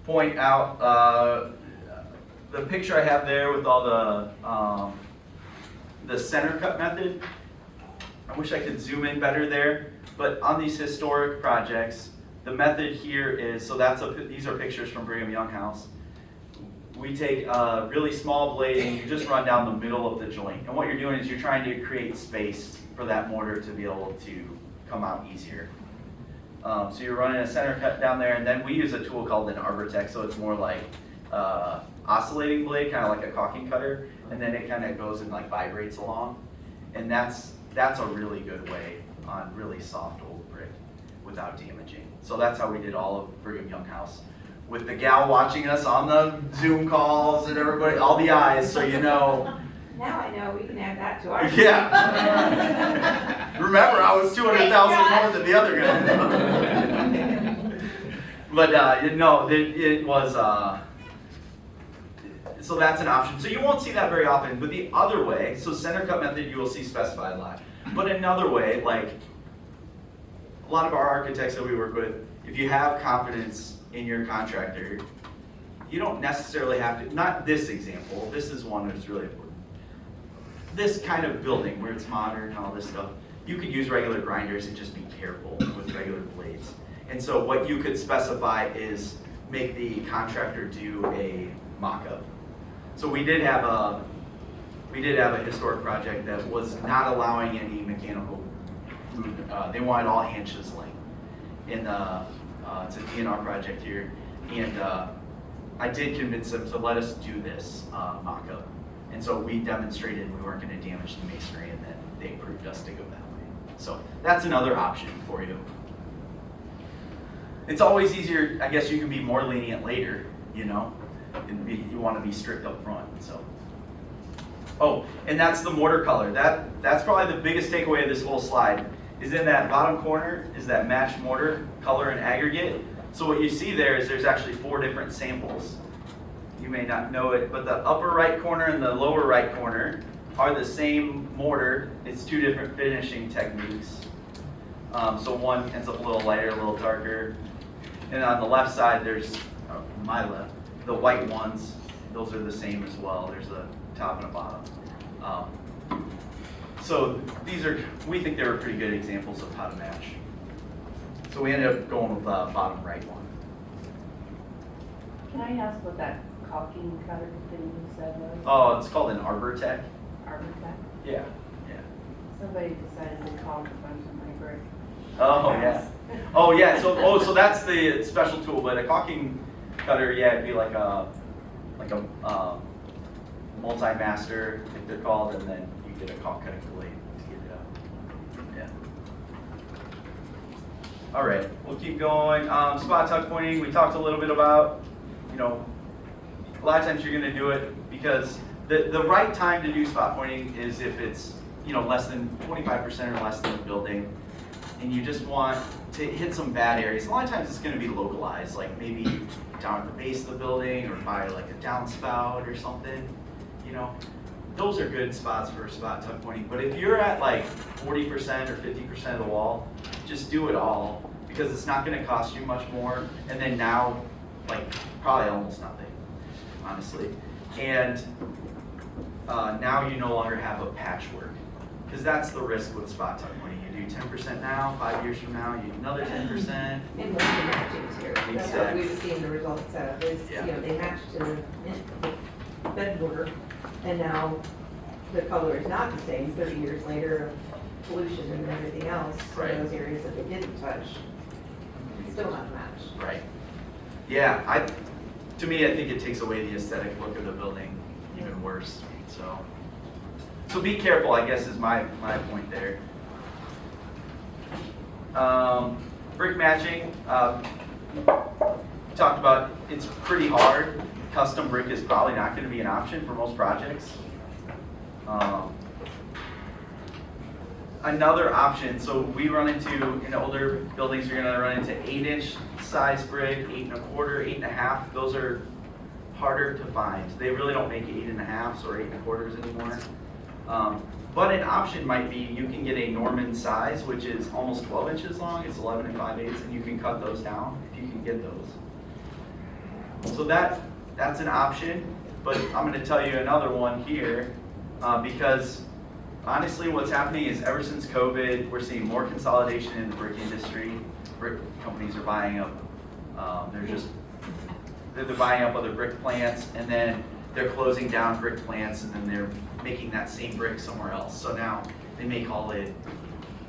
point out the picture I have there with all the center cut method. I wish I could zoom in better there, but on these historic projects, the method here is, so these are pictures from Brigham Young House. We take a really small blade and you just run down the middle of the joint. And what you're doing is you're trying to create space for that mortar to be able to come out easier. So you're running a center cut down there, and then we use a tool called an Arbortech, so it's more like oscillating blade, kind of like a caulking cutter, and then it kind of goes and like vibrates along. And that's a really good way on really soft old brick without damaging. So that's how we did all of Brigham Young House. With the gal watching us on the Zoom calls and everybody, all the eyes, so you know. Now I know we can add that to our. Yeah. Remember, I was 200,000 more than the other guy. But it was. So that's an option. So you won't see that very often. But the other way, so center cut method, you will see specified a lot. But another way, like a lot of our architects that we work with, if you have confidence in your contractor, you don't necessarily have to, not this example, this is one that's really important. This kind of building where it's modern and all this stuff, you could use regular grinders and just be careful with regular blades. And so what you could specify is make the contractor do a mock-up. So we did have a historic project that was not allowing any mechanical movement. They wanted all hand chiseling. It's a DNR project here, and I did convince them to let us do this mock-up. And so we demonstrated we weren't going to damage the masonry, and then they approved us to go that way. So that's another option for you. It's always easier, I guess you can be more lenient later, you know, you want to be strict up front. So. Oh, and that's the mortar color. That's probably the biggest takeaway of this whole slide. Is in that bottom corner is that matched mortar color and aggregate. So what you see there is there's actually 4 different samples. You may not know it, but the upper right corner and the lower right corner are the same mortar. It's 2 different finishing techniques. So one ends up a little lighter, a little darker. And on the left side, there's, my left, the white ones. Those are the same as well. There's a top and a bottom. So we think they were pretty good examples of how to match. So we ended up going with the bottom right one. Can I ask what that caulking cutter thing you said was? Oh, it's called an arbor tech. Arbortech? Yeah, yeah. Somebody decided to caulk a bunch of my brick. Oh, yeah. Oh, yeah, so that's the special tool, but a caulking cutter, yeah, it'd be like a multi-master, if they're called, and then you get a caulk cutting blade to get it out. Yeah. All right, we'll keep going. Spot tuck pointing, we talked a little bit about, a lot of times you're gonna do it because the right time to do spot pointing is if it's, less than 25% or less than the building, and you just want to hit some bad areas. A lot of times it's gonna be localized, like maybe down at the base of the building or by like a downspout or something, Those are good spots for spot tuck pointing. But if you're at like 40% or 50% of the wall, just do it all because it's not gonna cost you much more. And then now, like probably almost nothing, honestly. And now you no longer have a patchwork because that's the risk with spot tuck pointing. You do 10% now, 5 years from now, you do another 10%. And most of the matchings here, that's what Exactly. we've seen the results of, is, Yeah. they match to the bed border, and now the color is not the same 30 years later of pollution and everything else. So Right. those areas that they didn't touch, still not matched. Right. Yeah, to me, I think it takes away the aesthetic look of the building even worse. So be careful, I guess, is my point there. Brick matching, talked about, it's pretty hard. Custom brick is probably not going to be an option for most projects. Another option, so we run into, in older buildings, you're going to run into 8-inch size brick, 8 1/4, 8 1/2. Those are harder to find. They really don't make 8 1/2s or 8 1/4s anymore. But an option might be you can get a Norman size, which is almost 12 inches long. It's 11 5/8, and you can cut those down if you can get those. So that's an option. But I'm going to tell you another one here because honestly, what's happening is ever since COVID, we're seeing more consolidation in the brick industry. Brick companies are buying up. They're buying up other brick plants, and then they're closing down brick plants, and then they're making that same brick somewhere else. So now they may call it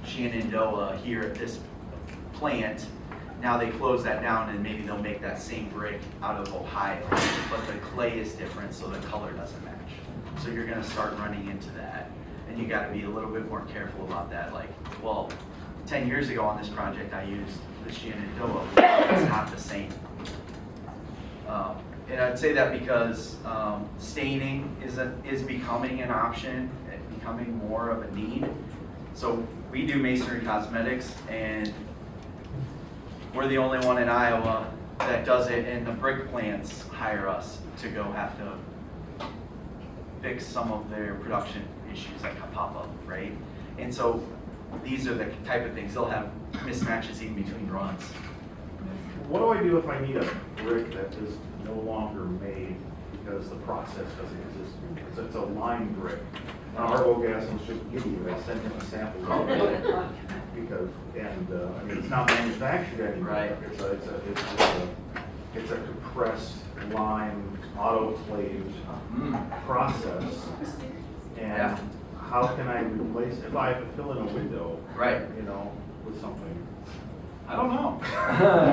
Shenandoah here at this plant. Now they close that down, and maybe they'll make that same brick out of Ohio, but the clay is different, so the color doesn't match. So you're going to start running into that, and you got to be a little bit more careful about that. Like, well, 10 years ago on this project, I used the Shenandoah. It's not the same. And I'd say that because staining is becoming an option, and becoming more of a need. So we do masonry cosmetics, and we're the only one in Iowa that does it, and the brick plants hire us to go have to fix some of their production issues that pop up, right? And so these are the type of things, they'll have mismatches even between runs. What do I do if I need a brick that is no longer made because the process doesn't exist? Because it's a lime brick. Now, Arbo Gas will just give you, I sent him a sample. Because, I mean, it's not manufactured anymore. Right. It's a compressed lime autoclaved process. And how can I replace, if I have to fill in a window, Right. With something? I don't know.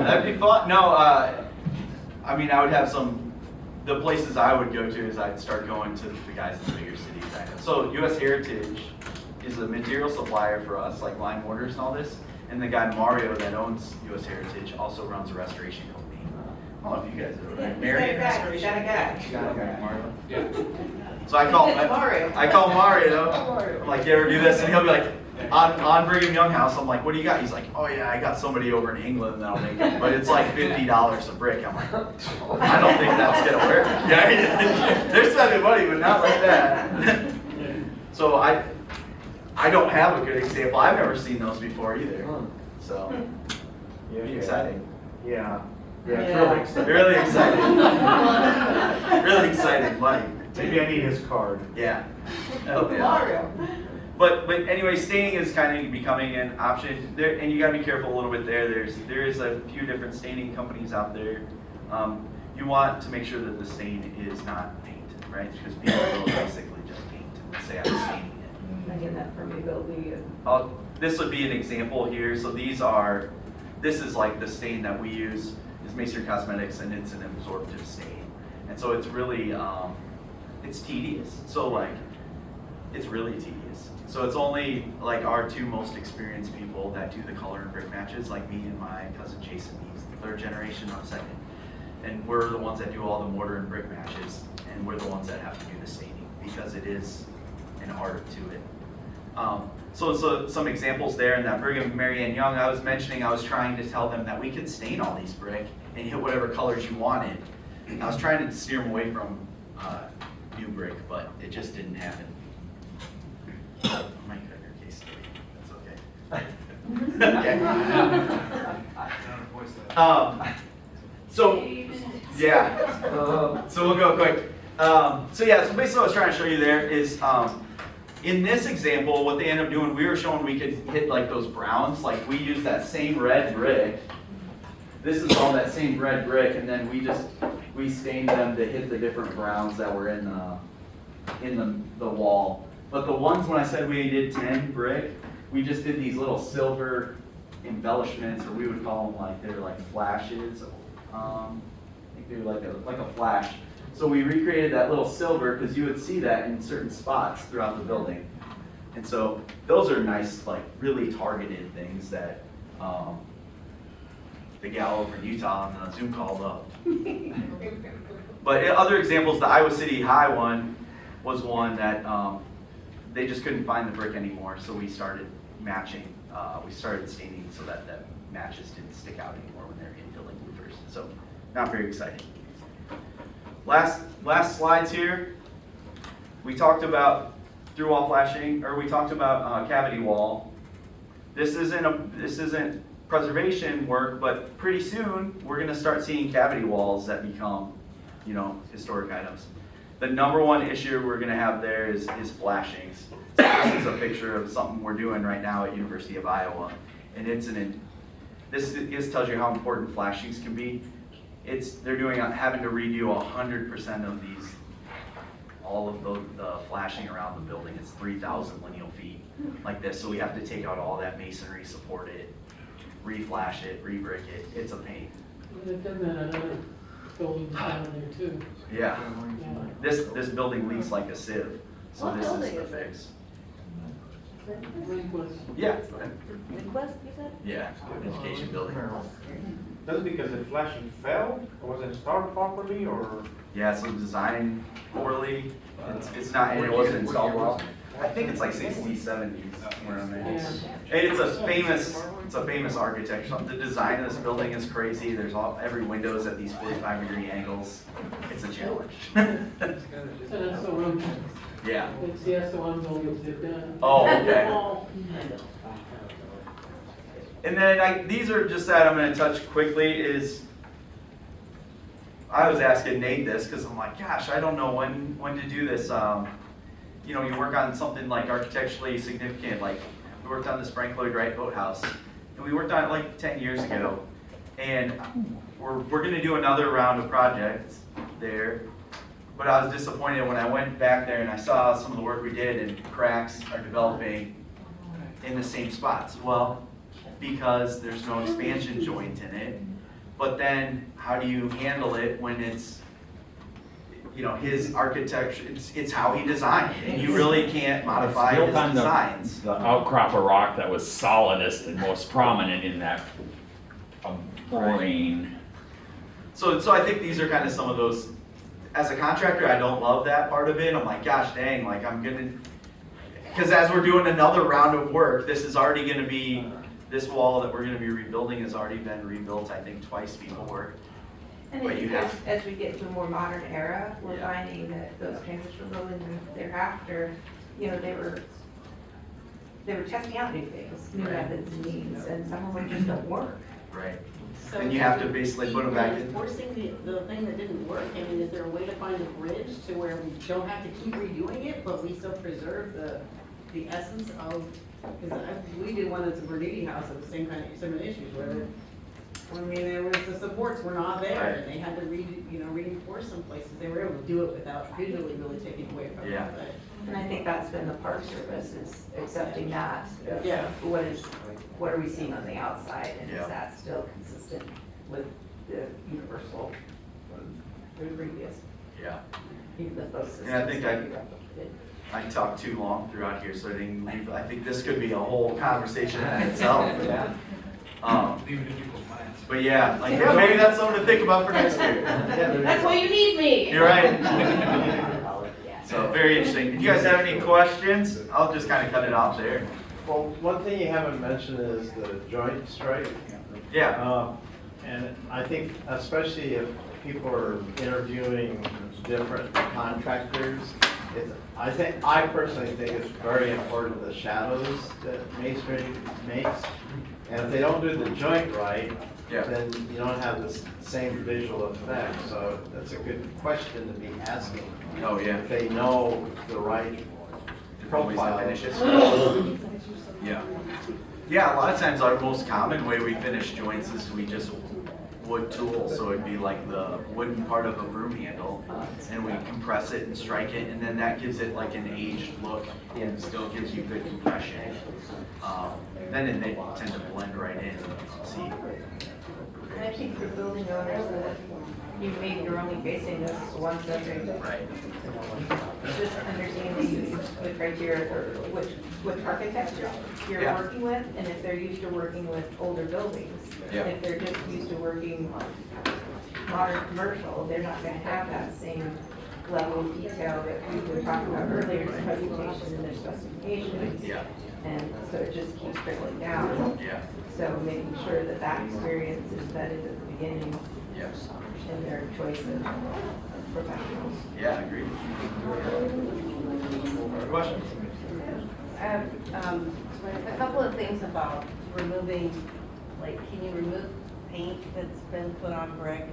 That'd be fun. No, I mean, I would have the places I would go to is I'd start going to the guys in the bigger cities. So US Heritage is a material supplier for us, like lime mortars and all this. And the guy Mario that owns US Heritage also runs a restoration company. I don't know if you guys are right. Marion Restoration? Got a guy. You got a guy, Mario? Yeah. So I call Mario. I call Mario. I'm like, you ever do this? And he'll be like, on Brigham Young house, I'm like, what do you got? He's like, oh yeah, I got somebody over in England that'll make it, but it's like $50 a brick. I'm like, I don't think that's gonna work. Yeah, they're spending money, but not like that. So I don't have a good example. I've never seen those before either. So it'd be exciting. Yeah. Yeah, it's really exciting. Really exciting. Really exciting, buddy. Maybe I need his card. Yeah. Oh, yeah. Mario. But anyway, staining is kind of becoming an option there, and you got to be careful a little bit there. There is a few different staining companies out there. you want to make sure that the stain is not paint, right? Because people will basically just paint and say I'm staining it. Again, that permeability and. This would be an example here. So this is like the stain that we use is Masonry Cosmetics, and it's an absorptive stain. And so it's really, it's tedious. So like, it's really tedious. So it's only like our two most experienced people that do the color and brick matches, like me and my cousin Jason. He's the third generation, I'm second. And we're the ones that do all the mortar and brick matches, and we're the ones that have to do the staining because it is an art to it. So some examples there in that Brigham Young I was mentioning, I was trying to tell them that we could stain all these brick and hit whatever colors you wanted. I was trying to steer them away from new brick, but it just didn't happen. I might cut your case today. That's okay. So we'll go quick. So basically what I was trying to show you there is in this example, what they end up doing, we were showing we could hit like those browns, like we use that same red brick. This is all that same red brick, and then we stained them to hit the different browns that were in the wall. But the ones when I said we did 10 brick, we just did these little silver embellishments, or we would call them they're like flashes. I think they're like a flash. So we recreated that little silver because you would see that in certain spots throughout the building. And so those are nice, like really targeted things that the gal over in Utah on the Zoom call loved. But other examples, the Iowa City High one was one that they just couldn't find the brick anymore. So we started matching, we started staining so that the matches didn't stick out anymore when they're infilling roofers. So not very exciting. Last slides here. We talked about through wall flashing, or we talked about cavity wall. This isn't preservation work, but pretty soon we're going to start seeing cavity walls that become, historic items. The number one issue we're going to have there is flashings. So this is a picture of something we're doing right now at University of Iowa, and this tells you how important flashings can be. They're having to redo 100% of all of the flashing around the building. It's 3,000 lineal feet like this. So we have to take out all that masonry, support it, re-flash it, re-brick it. It's a pain. They've done that on other buildings down there too. Yeah. This building leaks like a sieve. So this is the fix. Yeah. Request, you said? Yeah, education building. That's because the flashing fell, or was it installed properly, or? Yeah, so designed poorly. It's not, and it wasn't installed well. I think it's like 60s, 70s, somewhere around there. It's a famous architecture. The design of this building is crazy. There's every window is at these 45-degree angles. It's a challenge. So that's the one. Yeah. It's the S1 buildings did that. Oh, okay. And then these are just that I'm going to touch quickly I was asking Nate this because I'm like, gosh, I don't know when to do this. You work on something like architecturally significant, like we worked on the Frank Lloyd Wright Boathouse, and we worked on it like 10 years ago. And we're going to do another round of projects there. But I was disappointed when I went back there and I saw some of the work we did and cracks are developing in the same spots. Well, because there's no expansion joint in it. But then how do you handle it when it's, his architecture, it's how he designed it, and you really can't modify his designs. The outcrop of rock that was solidest and most prominent in that brain. So I think these are kind of some of those. As a contractor, I don't love that part of it. I'm like, gosh dang, because as we're doing another round of work, this is already going to be, this wall that we're going to be rebuilding has already been rebuilt, I think, twice before. And But then as we get to a more modern era, we're Yeah. finding that those transitional buildings and thereafter, they were testing out new things, new methods and means, and some of them just don't work. Right. So And you have to basically put them back in. Enforcing the thing that didn't work, is there a way to find a bridge to where we don't have to keep redoing it, but we still preserve the essence of, because we did one that's a Bernini house of the same kind of, similar issues, where I mean, there was, the supports were not there, Right. and they had to reinforce some places. They were able to do it without visually really taking away from Yeah. it, but. And I think that's been the Park Service is accepting that. Yeah. What are we seeing on the outside, and Yeah. is that still consistent with the universal from the previous, Yeah. even if those systems? And I think can be replicated? I talked too long throughout here, so I didn't leave. I think this could be a whole conversation in itself. Yeah. Leave it in people's minds. But yeah, like maybe that's something to think about for next year. That's why you need me. You're right. So very interesting. If you guys have any questions, I'll just kind of cut it off there. Well, one thing you haven't mentioned is the joint strike. Yeah. And I think especially if people are interviewing different contractors, I personally think it's very important the shadows that masonry makes. And if they don't do the joint right, then you don't have the same visual effect. So that's a good question to be asking. Oh, yeah. If they know the right profile. Yeah. Yeah, a lot of times our most common way we finish joints is we just wood tool. So it'd be like the wooden part of a broom handle, and we compress it and strike it, and then that gives it like an aged look and still gives you good compression. Then they tend to blend right in. See. And I think for building owners, that you're only facing this one subject. Right. Just understanding the criteria for which architecture you're working with, and if they're used to working with older buildings. Yeah. If they're just used to working modern commercial, they're not gonna have that same level of detail that we were talking about earlier in the presentation and their specifications. Yeah. And so it just keeps trickling down. Yeah. So making sure that that experience is vetted at the beginning. Yes. In their choice of professionals. Yeah, agreed. Questions? I have a couple of things about removing, like, can you remove paint that's been put on brick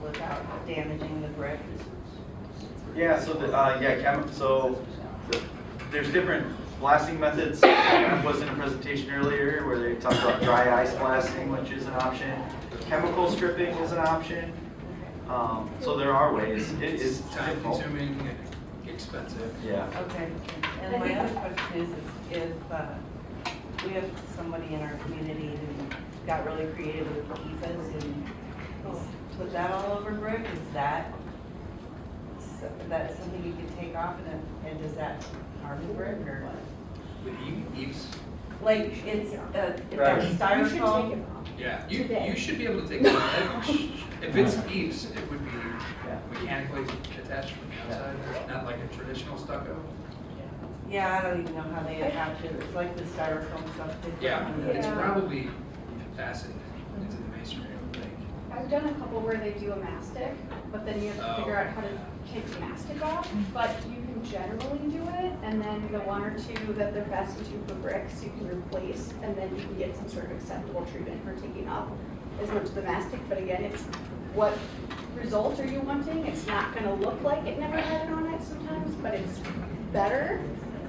without damaging the brick? Yeah, so there's different blasting methods. Was in a presentation earlier where they talked about dry ice blasting, which is an option. Chemical stripping is an option. So there are ways. It is time consuming and expensive. Yeah. Okay, and my other question is if we have somebody in our community who got really creative with PFAS and put that all over brick, is that something you could take off and does that harm the brick or what? With eaves? Like, it's, if Right. there's styrofoam. Yeah, you should be able to take it off. If it's eaves, it would be mechanically attached from the outside, not like a traditional stucco. Yeah, I don't even know how they attach it. It's like the styrofoam stuff. they put Yeah, on the- it's probably fastened into the masonry, I would think. I've done a couple where they do a mastic, but then you have to figure out how to take the mastic off. But you can generally do it, and then the one or two that they're fastened to for bricks, you can replace, and then you can get some sort of acceptable treatment for taking off as much of the mastic. But again, it's what result are you wanting? It's not gonna look like it never had it on it sometimes, but it's better.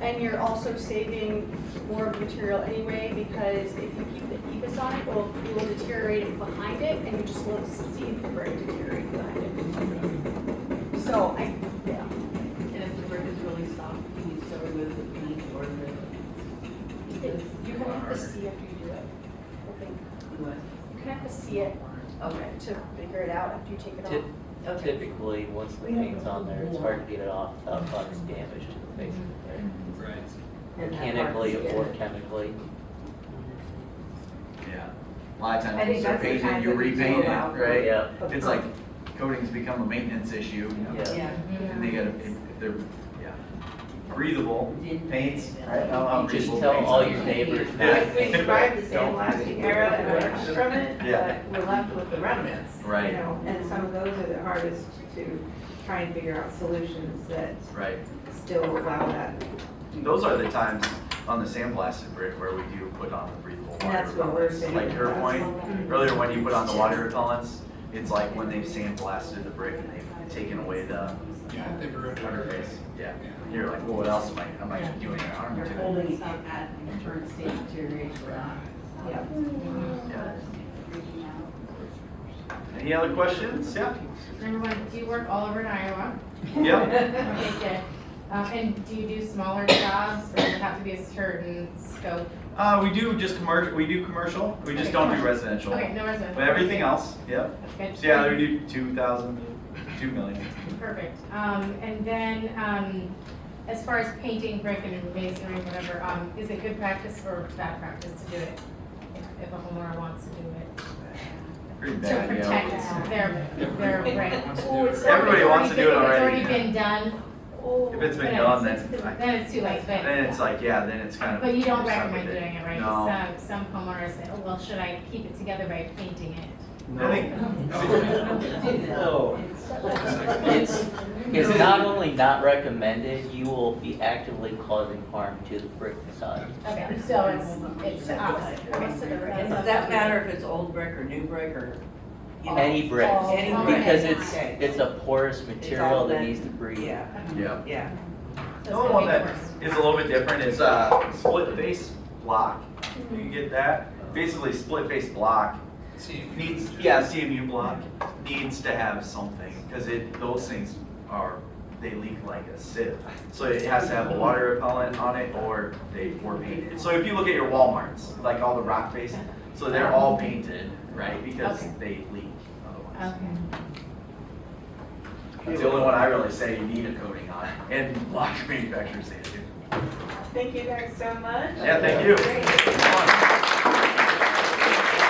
And you're also saving more of the material anyway, because if you keep the EPIS on it, you will deteriorate it behind it, and you just won't see the brick deteriorate behind it. So And if the brick is really soft, can you still remove the paint or the? you kind of have to see after you do it. Okay. You kind of have to see it to figure it out after you take it off. Okay. Typically, once the paint's on there, it's hard to get it off without causing damage to the face of the brick. Right. Mechanically or chemically. Yeah. A lot of I times think you that's the paint it, time you that we repaint it, do allow for- right? Yeah. It's like coatings become a maintenance issue. Yeah. And they gotta, if they're, breathable paints, right? You just tell all your neighbors. We survived the Don't- sandblasting era and learned from it, Yeah. but we're left with the remnants. Right. You know, and some of those are the hardest to try and figure out solutions that Right. still allow that. Those are the times on the sandblasted brick where we do put on the breathable water. And that's what we're repellents. saying. Like her point earlier, when you put on the water repellents, it's like when they've sandblasted the brick and they've taken away the They've ruined it. underface. Yeah. You're like, well, what else am I doing to harm You're to it? holding it at current state deterioration. Yeah. Yeah. Any other questions? Yeah? Number one, do you work all over in Iowa? Yep. Okay, good. And do you do smaller jobs, or does it have to be a certain scope? We do just commercial, we do commercial, we just Okay, don't do commercial. residential. Okay, no residential. But everything else, yep. That's good. So yeah, we do 2,000, 2 million. Perfect. And then, as far as painting, brick, and masonry, whatever, is it good practice or bad practice to do it if a homeowner wants to do it? Pretty To bad, protect yeah. their brick. Everybody wants to do it already. It's already been done. If it's been Then done, it's- Then it's too late, but. then it's like, yeah, then it's kind of. But you don't you're stuck recommend with doing it, right? No. Some homeowners say, oh, well, should I keep it together by painting it? I think, It's not only not recommended, you will be actively causing harm to the brick facade. Okay, so it's the opposite. Okay, so the brick is Does that matter if it's old brick or new brick or? you know? Any brick, Any brick. because Okay. it's a porous material all that that- needs to breathe. Yeah, yeah. yeah. The only one that is a little bit different is split face block. You get that? Basically, split face block needs, CMU block needs to have something because those things they leak like a sieve. So it has to have a water repellent on it or they were painted. So if you look at your Walmarts, like all the rock face, so they're all painted, right? Because they leak otherwise. Okay. That's the only one I really say you need a coating on, and block manufacturers say it too. Thank you guys so much. Yeah, thank you. Great. Come on.